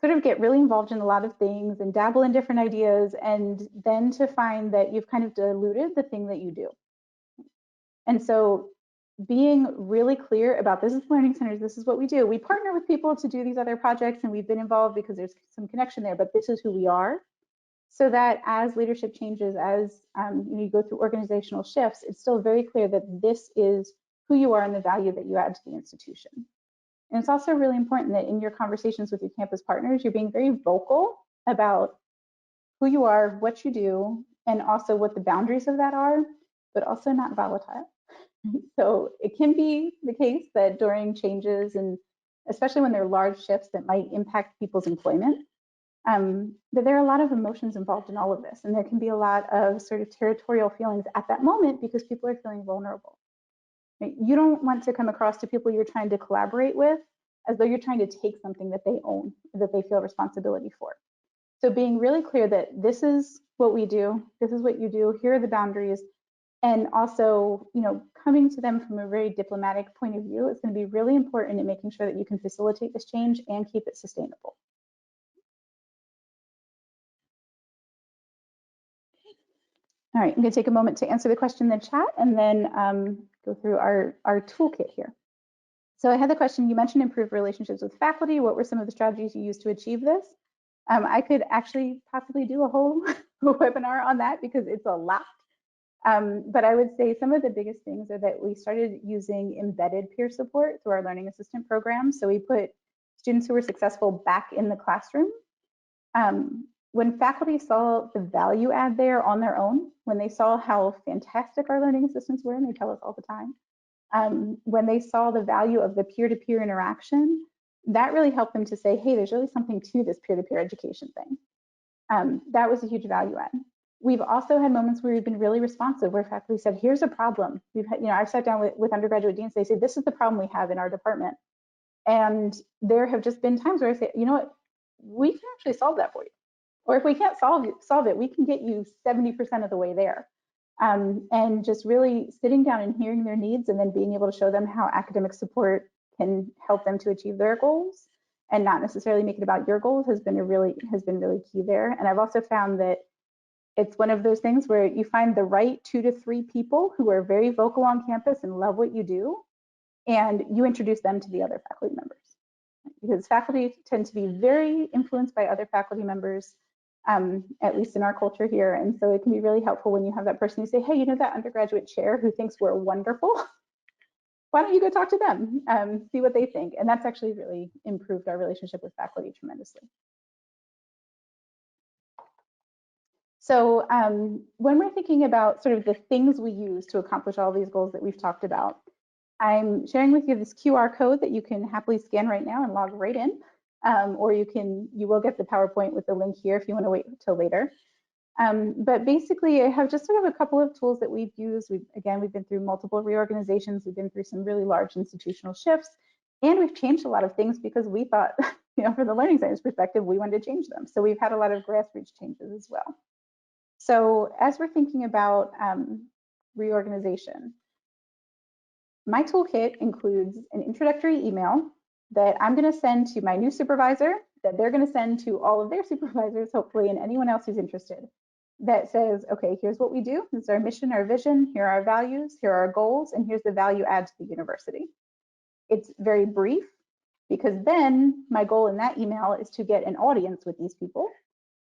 C: sort of get really involved in a lot of things and dabble in different ideas, and then to find that you've kind of diluted the thing that you do. And so being really clear about, this is Learning Centers, this is what we do. We partner with people to do these other projects, and we've been involved because there's some connection there, but this is who we are. So that as leadership changes, as you go through organizational shifts, it's still very clear that this is who you are and the value that you add to the institution. And it's also really important that in your conversations with your campus partners, you're being very vocal about who you are, what you do, and also what the boundaries of that are, but also not volatile. So it can be the case that during changes, and especially when there are large shifts that might impact people's employment, that there are a lot of emotions involved in all of this. And there can be a lot of sort of territorial feelings at that moment because people are feeling vulnerable. Right? You don't want to come across to people you're trying to collaborate with as though you're trying to take something that they own, that they feel responsibility for. So being really clear that this is what we do, this is what you do, here are the boundaries, and also, coming to them from a very diplomatic point of view is going to be really important in making sure that you can facilitate this change and keep it sustainable. All right, I'm going to take a moment to answer the question in the chat and then go through our toolkit here. So I had the question, you mentioned improved relationships with faculty. What were some of the strategies you used to achieve this? I could actually possibly do a whole webinar on that because it's a lot. But I would say some of the biggest things are that we started using embedded peer support through our learning assistant program. So we put students who were successful back in the classroom. When faculty saw the value add there on their own, when they saw how fantastic our learning assistants were, and they tell us all the time, when they saw the value of the peer-to-peer interaction, that really helped them to say, hey, there's really something to this peer-to-peer education thing. That was a huge value add. We've also had moments where we've been really responsive, where faculty said, here's a problem. We've had, I've sat down with undergraduate deans, they say, this is the problem we have in our department. And there have just been times where I say, you know what, we can actually solve that for you. Or if we can't solve it, we can get you 70% of the way there. And just really sitting down and hearing their needs and then being able to show them how academic support can help them to achieve their goals and not necessarily make it about your goals has been really key there. And I've also found that it's one of those things where you find the right 2 to 3 people who are very vocal on campus and love what you do, and you introduce them to the other faculty members. Because faculty tend to be very influenced by other faculty members, at least in our culture here. And so it can be really helpful when you have that person who say, hey, that undergraduate chair who thinks we're wonderful, why don't you go talk to them, see what they think? And that's actually really improved our relationship with faculty tremendously. So when we're thinking about sort of the things we use to accomplish all these goals that we've talked about, I'm sharing with you this QR code that you can happily scan right now and log right in, or you will get the PowerPoint with the link here if you want to wait till later. But basically, I have just sort of a couple of tools that we've used. We've been through multiple reorganizations. We've been through some really large institutional shifts, and we've changed a lot of things because we thought, from the Learning Centers perspective, we wanted to change them. So we've had a lot of grassroots changes as well. So as we're thinking about reorganization, my toolkit includes an introductory email that I'm going to send to my new supervisor, that they're going to send to all of their supervisors, hopefully, and anyone else who's interested, that says, okay, here's what we do. This is our mission, our vision, here are our values, here are our goals, and here's the value add to the university. It's very brief because then my goal in that email is to get an audience with these people,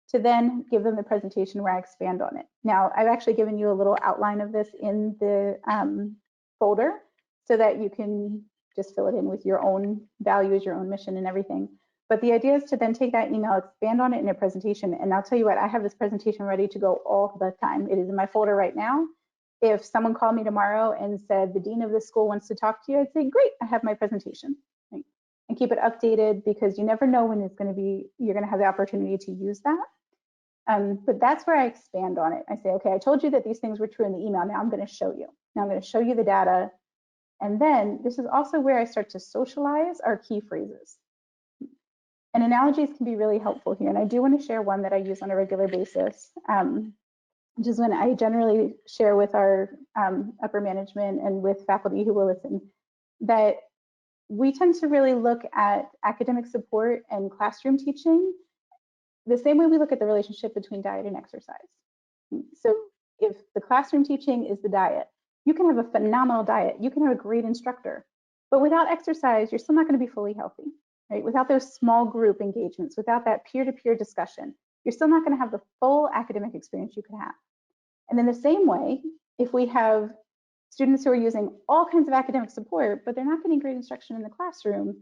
C: to then give them the presentation where I expand on it. Now, I've actually given you a little outline of this in the folder so that you can just fill it in with your own values, your own mission and everything. But the idea is to then take that email, expand on it in a presentation. And I'll tell you what, I have this presentation ready to go all the time. It is in my folder right now. If someone called me tomorrow and said, the dean of this school wants to talk to you, I'd say, great, I have my presentation. Right? And keep it updated because you never know when you're going to have the opportunity to use that. But that's where I expand on it. I say, okay, I told you that these things were true in the email. Now I'm going to show you. Now I'm going to show you the data. And then this is also where I start to socialize our key phrases. And analogies can be really helpful here. And I do want to share one that I use on a regular basis, which is when I generally share with our upper management and with faculty who will listen, that we tend to really look at academic support and classroom teaching the same way we look at the relationship between diet and exercise. So if the classroom teaching is the diet, you can have a phenomenal diet, you can have a great instructor, but without exercise, you're still not going to be fully healthy, right? Without those small group engagements, without that peer-to-peer discussion, you're still not going to have the full academic experience you could have. And in the same way, if we have students who are using all kinds of academic support, but they're not getting great instruction in the classroom,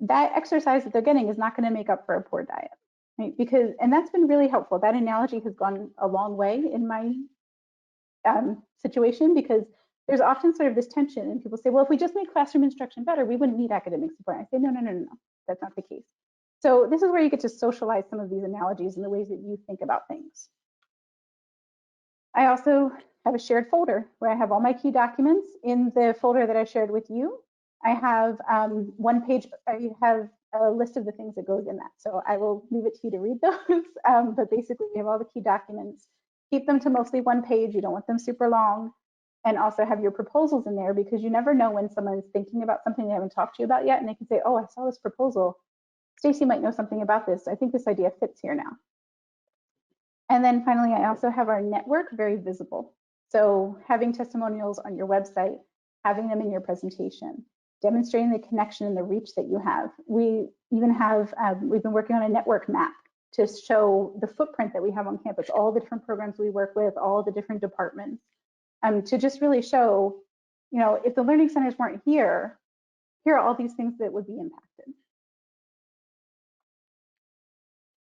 C: that exercise that they're getting is not going to make up for a poor diet, right? Because, and that's been really helpful. That analogy has gone a long way in my situation, because there's often sort of this tension, and people say, well, if we just made classroom instruction better, we wouldn't need academic support. I say, no, that's not the case. So this is where you get to socialize some of these analogies and the ways that you think about things. I also have a shared folder where I have all my key documents. In the folder that I shared with you, I have one page, I have a list of the things that goes in that. So I will leave it to you to read those, but basically we have all the key documents. Keep them to mostly one page, you don't want them super long. And also have your proposals in there, because you never know when someone's thinking about something they haven't talked to you about yet, and they can say, oh, I saw this proposal. Stacey might know something about this. I think this idea fits here now. And then finally, I also have our network very visible. So having testimonials on your website, having them in your presentation, demonstrating the connection and the reach that you have. We even have, we've been working on a network map to show the footprint that we have on campus, all the different programs we work with, all the different departments, to just really show, you know, if the learning centers weren't here, here are all these things that would be impacted.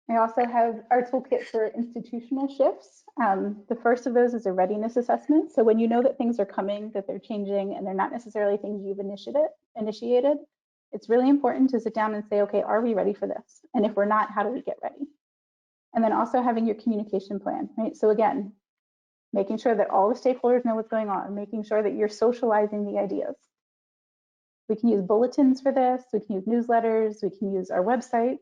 C: I also have our toolkit for institutional shifts. The first of those is a readiness assessment. So when you know that things are coming, that they're changing, and they're not necessarily things you've initiated, it's really important to sit down and say, okay, are we ready for this? And if we're not, how do we get ready? And then also having your communication plan, right? So again, making sure that all the stakeholders know what's going on, making sure that you're socializing the ideas. We can use bulletins for this, we can use newsletters, we can use our website.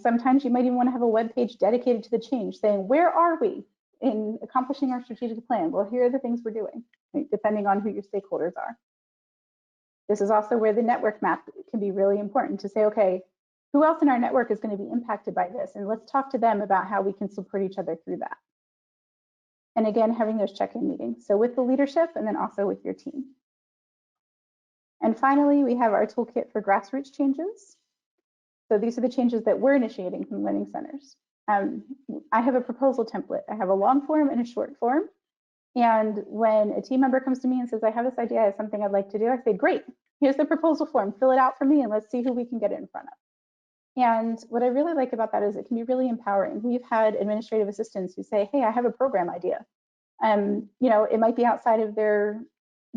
C: Sometimes you might even want to have a web page dedicated to the change, saying, where are we in accomplishing our strategic plan? Well, here are the things we're doing, right, depending on who your stakeholders are. This is also where the network map can be really important to say, okay, who else in our network is going to be impacted by this? And let's talk to them about how we can support each other through that. And again, having those check-in meetings. So with the leadership and then also with your team. And finally, we have our toolkit for grassroots changes. So these are the changes that we're initiating from learning centers. I have a proposal template. I have a long form and a short form. And when a team member comes to me and says, I have this idea, I have something I'd like to do, I say, great, here's the proposal form, fill it out for me and let's see who we can get it in front of. And what I really like about that is it can be really empowering. We've had administrative assistants who say, hey, I have a program idea. You know, it might be outside of their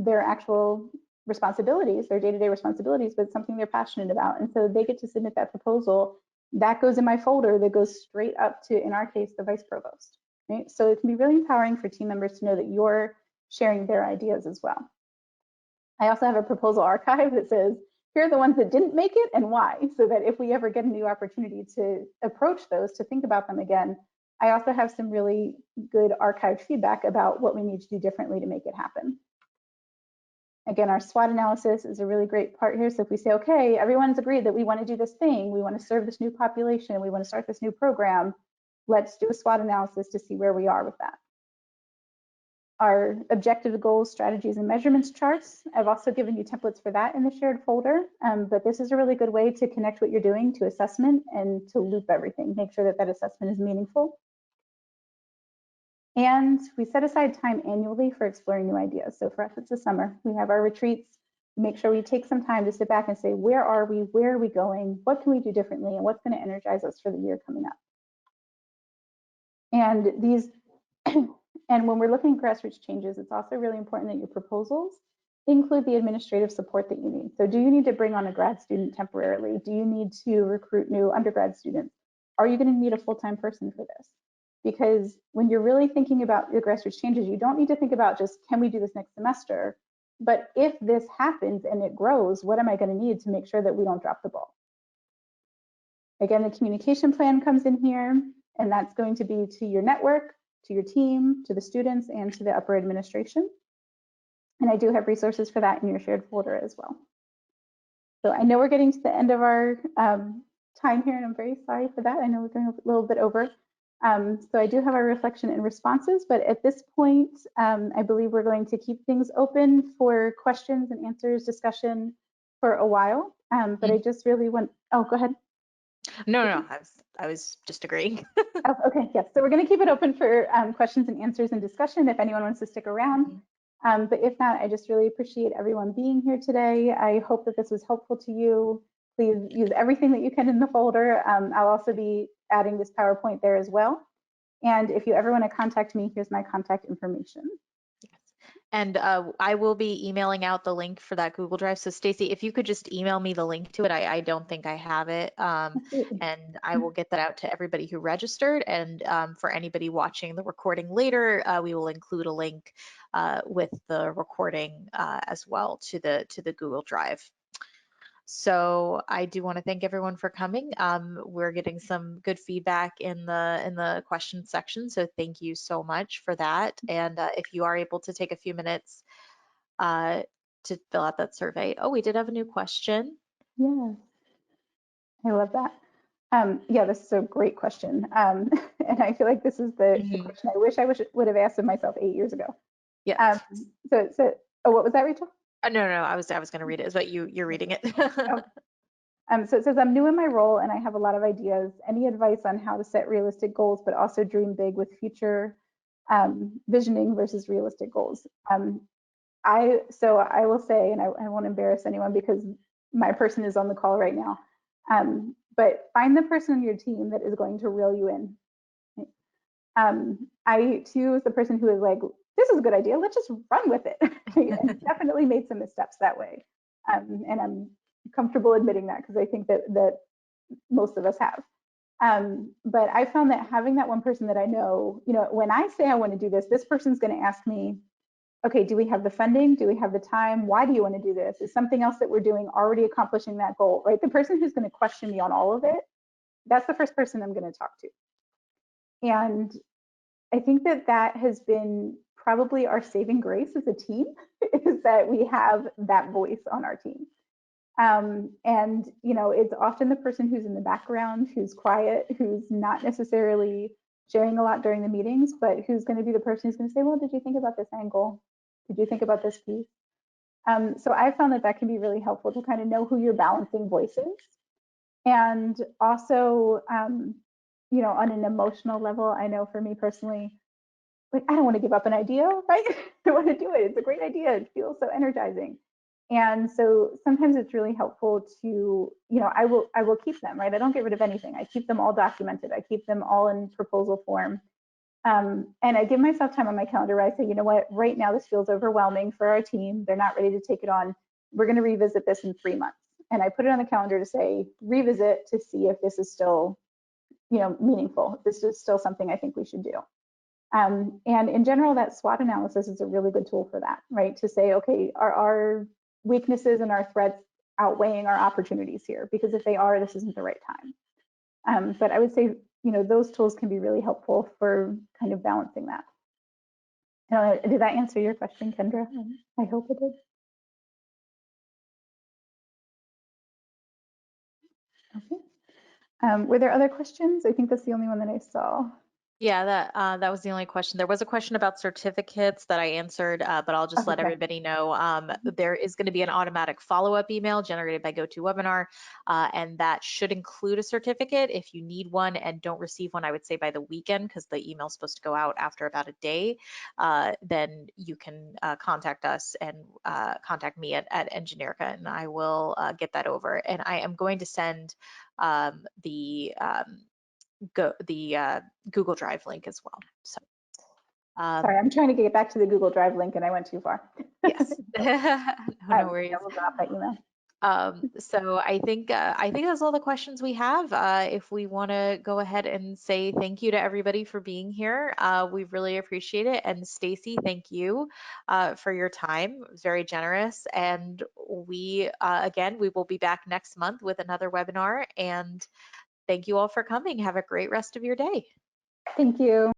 C: actual responsibilities, their day-to-day responsibilities, but it's something they're passionate about. And so they get to submit that proposal. That goes in my folder that goes straight up to, in our case, the vice provost. Right? So it can be really empowering for team members to know that you're sharing their ideas as well. I also have a proposal archive that says, here are the ones that didn't make it and why, so that if we ever get a new opportunity to approach those, to think about them again. I also have some really good archived feedback about what we need to do differently to make it happen. Again, our SWOT analysis is a really great part here. So if we say, okay, everyone's agreed that we want to do this thing, we want to serve this new population, we want to start this new program, let's do a SWOT analysis to see where we are with that. Our objective goals, strategies, and measurements charts, I've also given you templates for that in the shared folder, but this is a really good way to connect what you're doing to assessment and to loop everything, make sure that that assessment is meaningful. And we set aside time annually for exploring new ideas. So for us, it's the summer. We have our retreats. Make sure we take some time to sit back and say, where are we? Where are we going? What can we do differently? And what's going to energize us for the year coming up? And these, and when we're looking at grassroots changes, it's also really important that your proposals include the administrative support that you need. So do you need to bring on a grad student temporarily? Do you need to recruit new undergrad students? Are you going to need a full-time person for this? Because when you're really thinking about your grassroots changes, you don't need to think about just, can we do this next semester? But if this happens and it grows, what am I going to need to make sure that we don't drop the ball? Again, the communication plan comes in here, and that's going to be to your network, to your team, to the students, and to the upper administration. And I do have resources for that in your shared folder as well. So I know we're getting to the end of our time here, and I'm very sorry for that. I know we're going a little bit over. So I do have our reflection and responses, but at this point, I believe we're going to keep things open for questions and answers discussion for a while. But I just really want, oh, go ahead.
A: No, I was just agreeing.
C: Oh, okay, yes. So we're going to keep it open for questions and answers and discussion if anyone wants to stick around. But if not, I just really appreciate everyone being here today. I hope that this was helpful to you. Please use everything that you can in the folder. I'll also be adding this PowerPoint there as well. And if you ever want to contact me, here's my contact information.
A: And I will be emailing out the link for that Google Drive. So Stacey, if you could just email me the link to it, I don't think I have it. And I will get that out to everybody who registered. And for anybody watching the recording later, we will include a link with the recording as well to the Google Drive. So I do want to thank everyone for coming. We're getting some good feedback in the question section, so thank you so much for that. And if you are able to take a few minutes to fill out that survey. Oh, we did have a new question.
C: Yeah, I love that. Yeah, this is a great question. And I feel like this is the question I wish I would have asked of myself 8 years ago.
A: Yeah.
C: So, oh, what was that, Rachel?
A: No, I was going to read it, but you're reading it.
C: So it says, I'm new in my role and I have a lot of ideas. Any advice on how to set realistic goals, but also dream big with future visioning versus realistic goals? So I will say, and I won't embarrass anyone because my person is on the call right now, but find the person on your team that is going to reel you in. I too was the person who was like, this is a good idea, let's just run with it. And definitely made some missteps that way. And I'm comfortable admitting that because I think that most of us have. But I found that having that one person that I know, when I say I want to do this, this person's going to ask me, okay, do we have the funding? Do we have the time? Why do you want to do this? Is something else that we're doing already accomplishing that goal, right? The person who's going to question me on all of it, that's the first person I'm going to talk to. And I think that has been probably our saving grace as a team, is that we have that voice on our team. And it's often the person who's in the background, who's quiet, who's not necessarily sharing a lot during the meetings, but who's going to be the person who's going to say, well, did you think about this angle? Did you think about this piece? So I found that can be really helpful to kind of know who your balancing voice is. And also, on an emotional level, I know for me personally, like, I don't want to give up an idea, right? I want to do it. It's a great idea. It feels so energizing. And so sometimes it's really helpful to, I will keep them, right? I don't get rid of anything. I keep them all documented. I keep them all in proposal form. And I give myself time on my calendar where I say, you know what, right now this feels overwhelming for our team. They're not ready to take it on. We're going to revisit this in 3 months. And I put it on the calendar to say, revisit to see if this is still, meaningful. If this is still something I think we should do. And in general, that SWOT analysis is a really good tool for that, right? To say, okay, are our weaknesses and our threats outweighing our opportunities here? Because if they are, this isn't the right time. But I would say, those tools can be really helpful for kind of balancing that. Did that answer your question, Kendra? I hope it did. Okay. Were there other questions? I think that's the only one that I saw.
A: Yeah, that was the only question. There was a question about certificates that I answered, but I'll just let everybody know. There is going to be an automatic follow-up email generated by GoToWebinar, and that should include a certificate. If you need one and don't receive one, I would say by the weekend, because the email is supposed to go out after about a day, then you can contact us and contact me at Engineerica, and I will get that over. And I am going to send the Google Drive link as well. So,
C: sorry, I'm trying to get back to the Google Drive link and I went too far.
A: Yes, no worries.
C: We'll drop that email.
A: So I think that's all the questions we have. If we want to go ahead and say thank you to everybody for being here, we really appreciate it. And Stacey, thank you for your time. It was very generous. And we again, we will be back next month with another webinar. And thank you all for coming. Have a great rest of your day.
C: Thank you.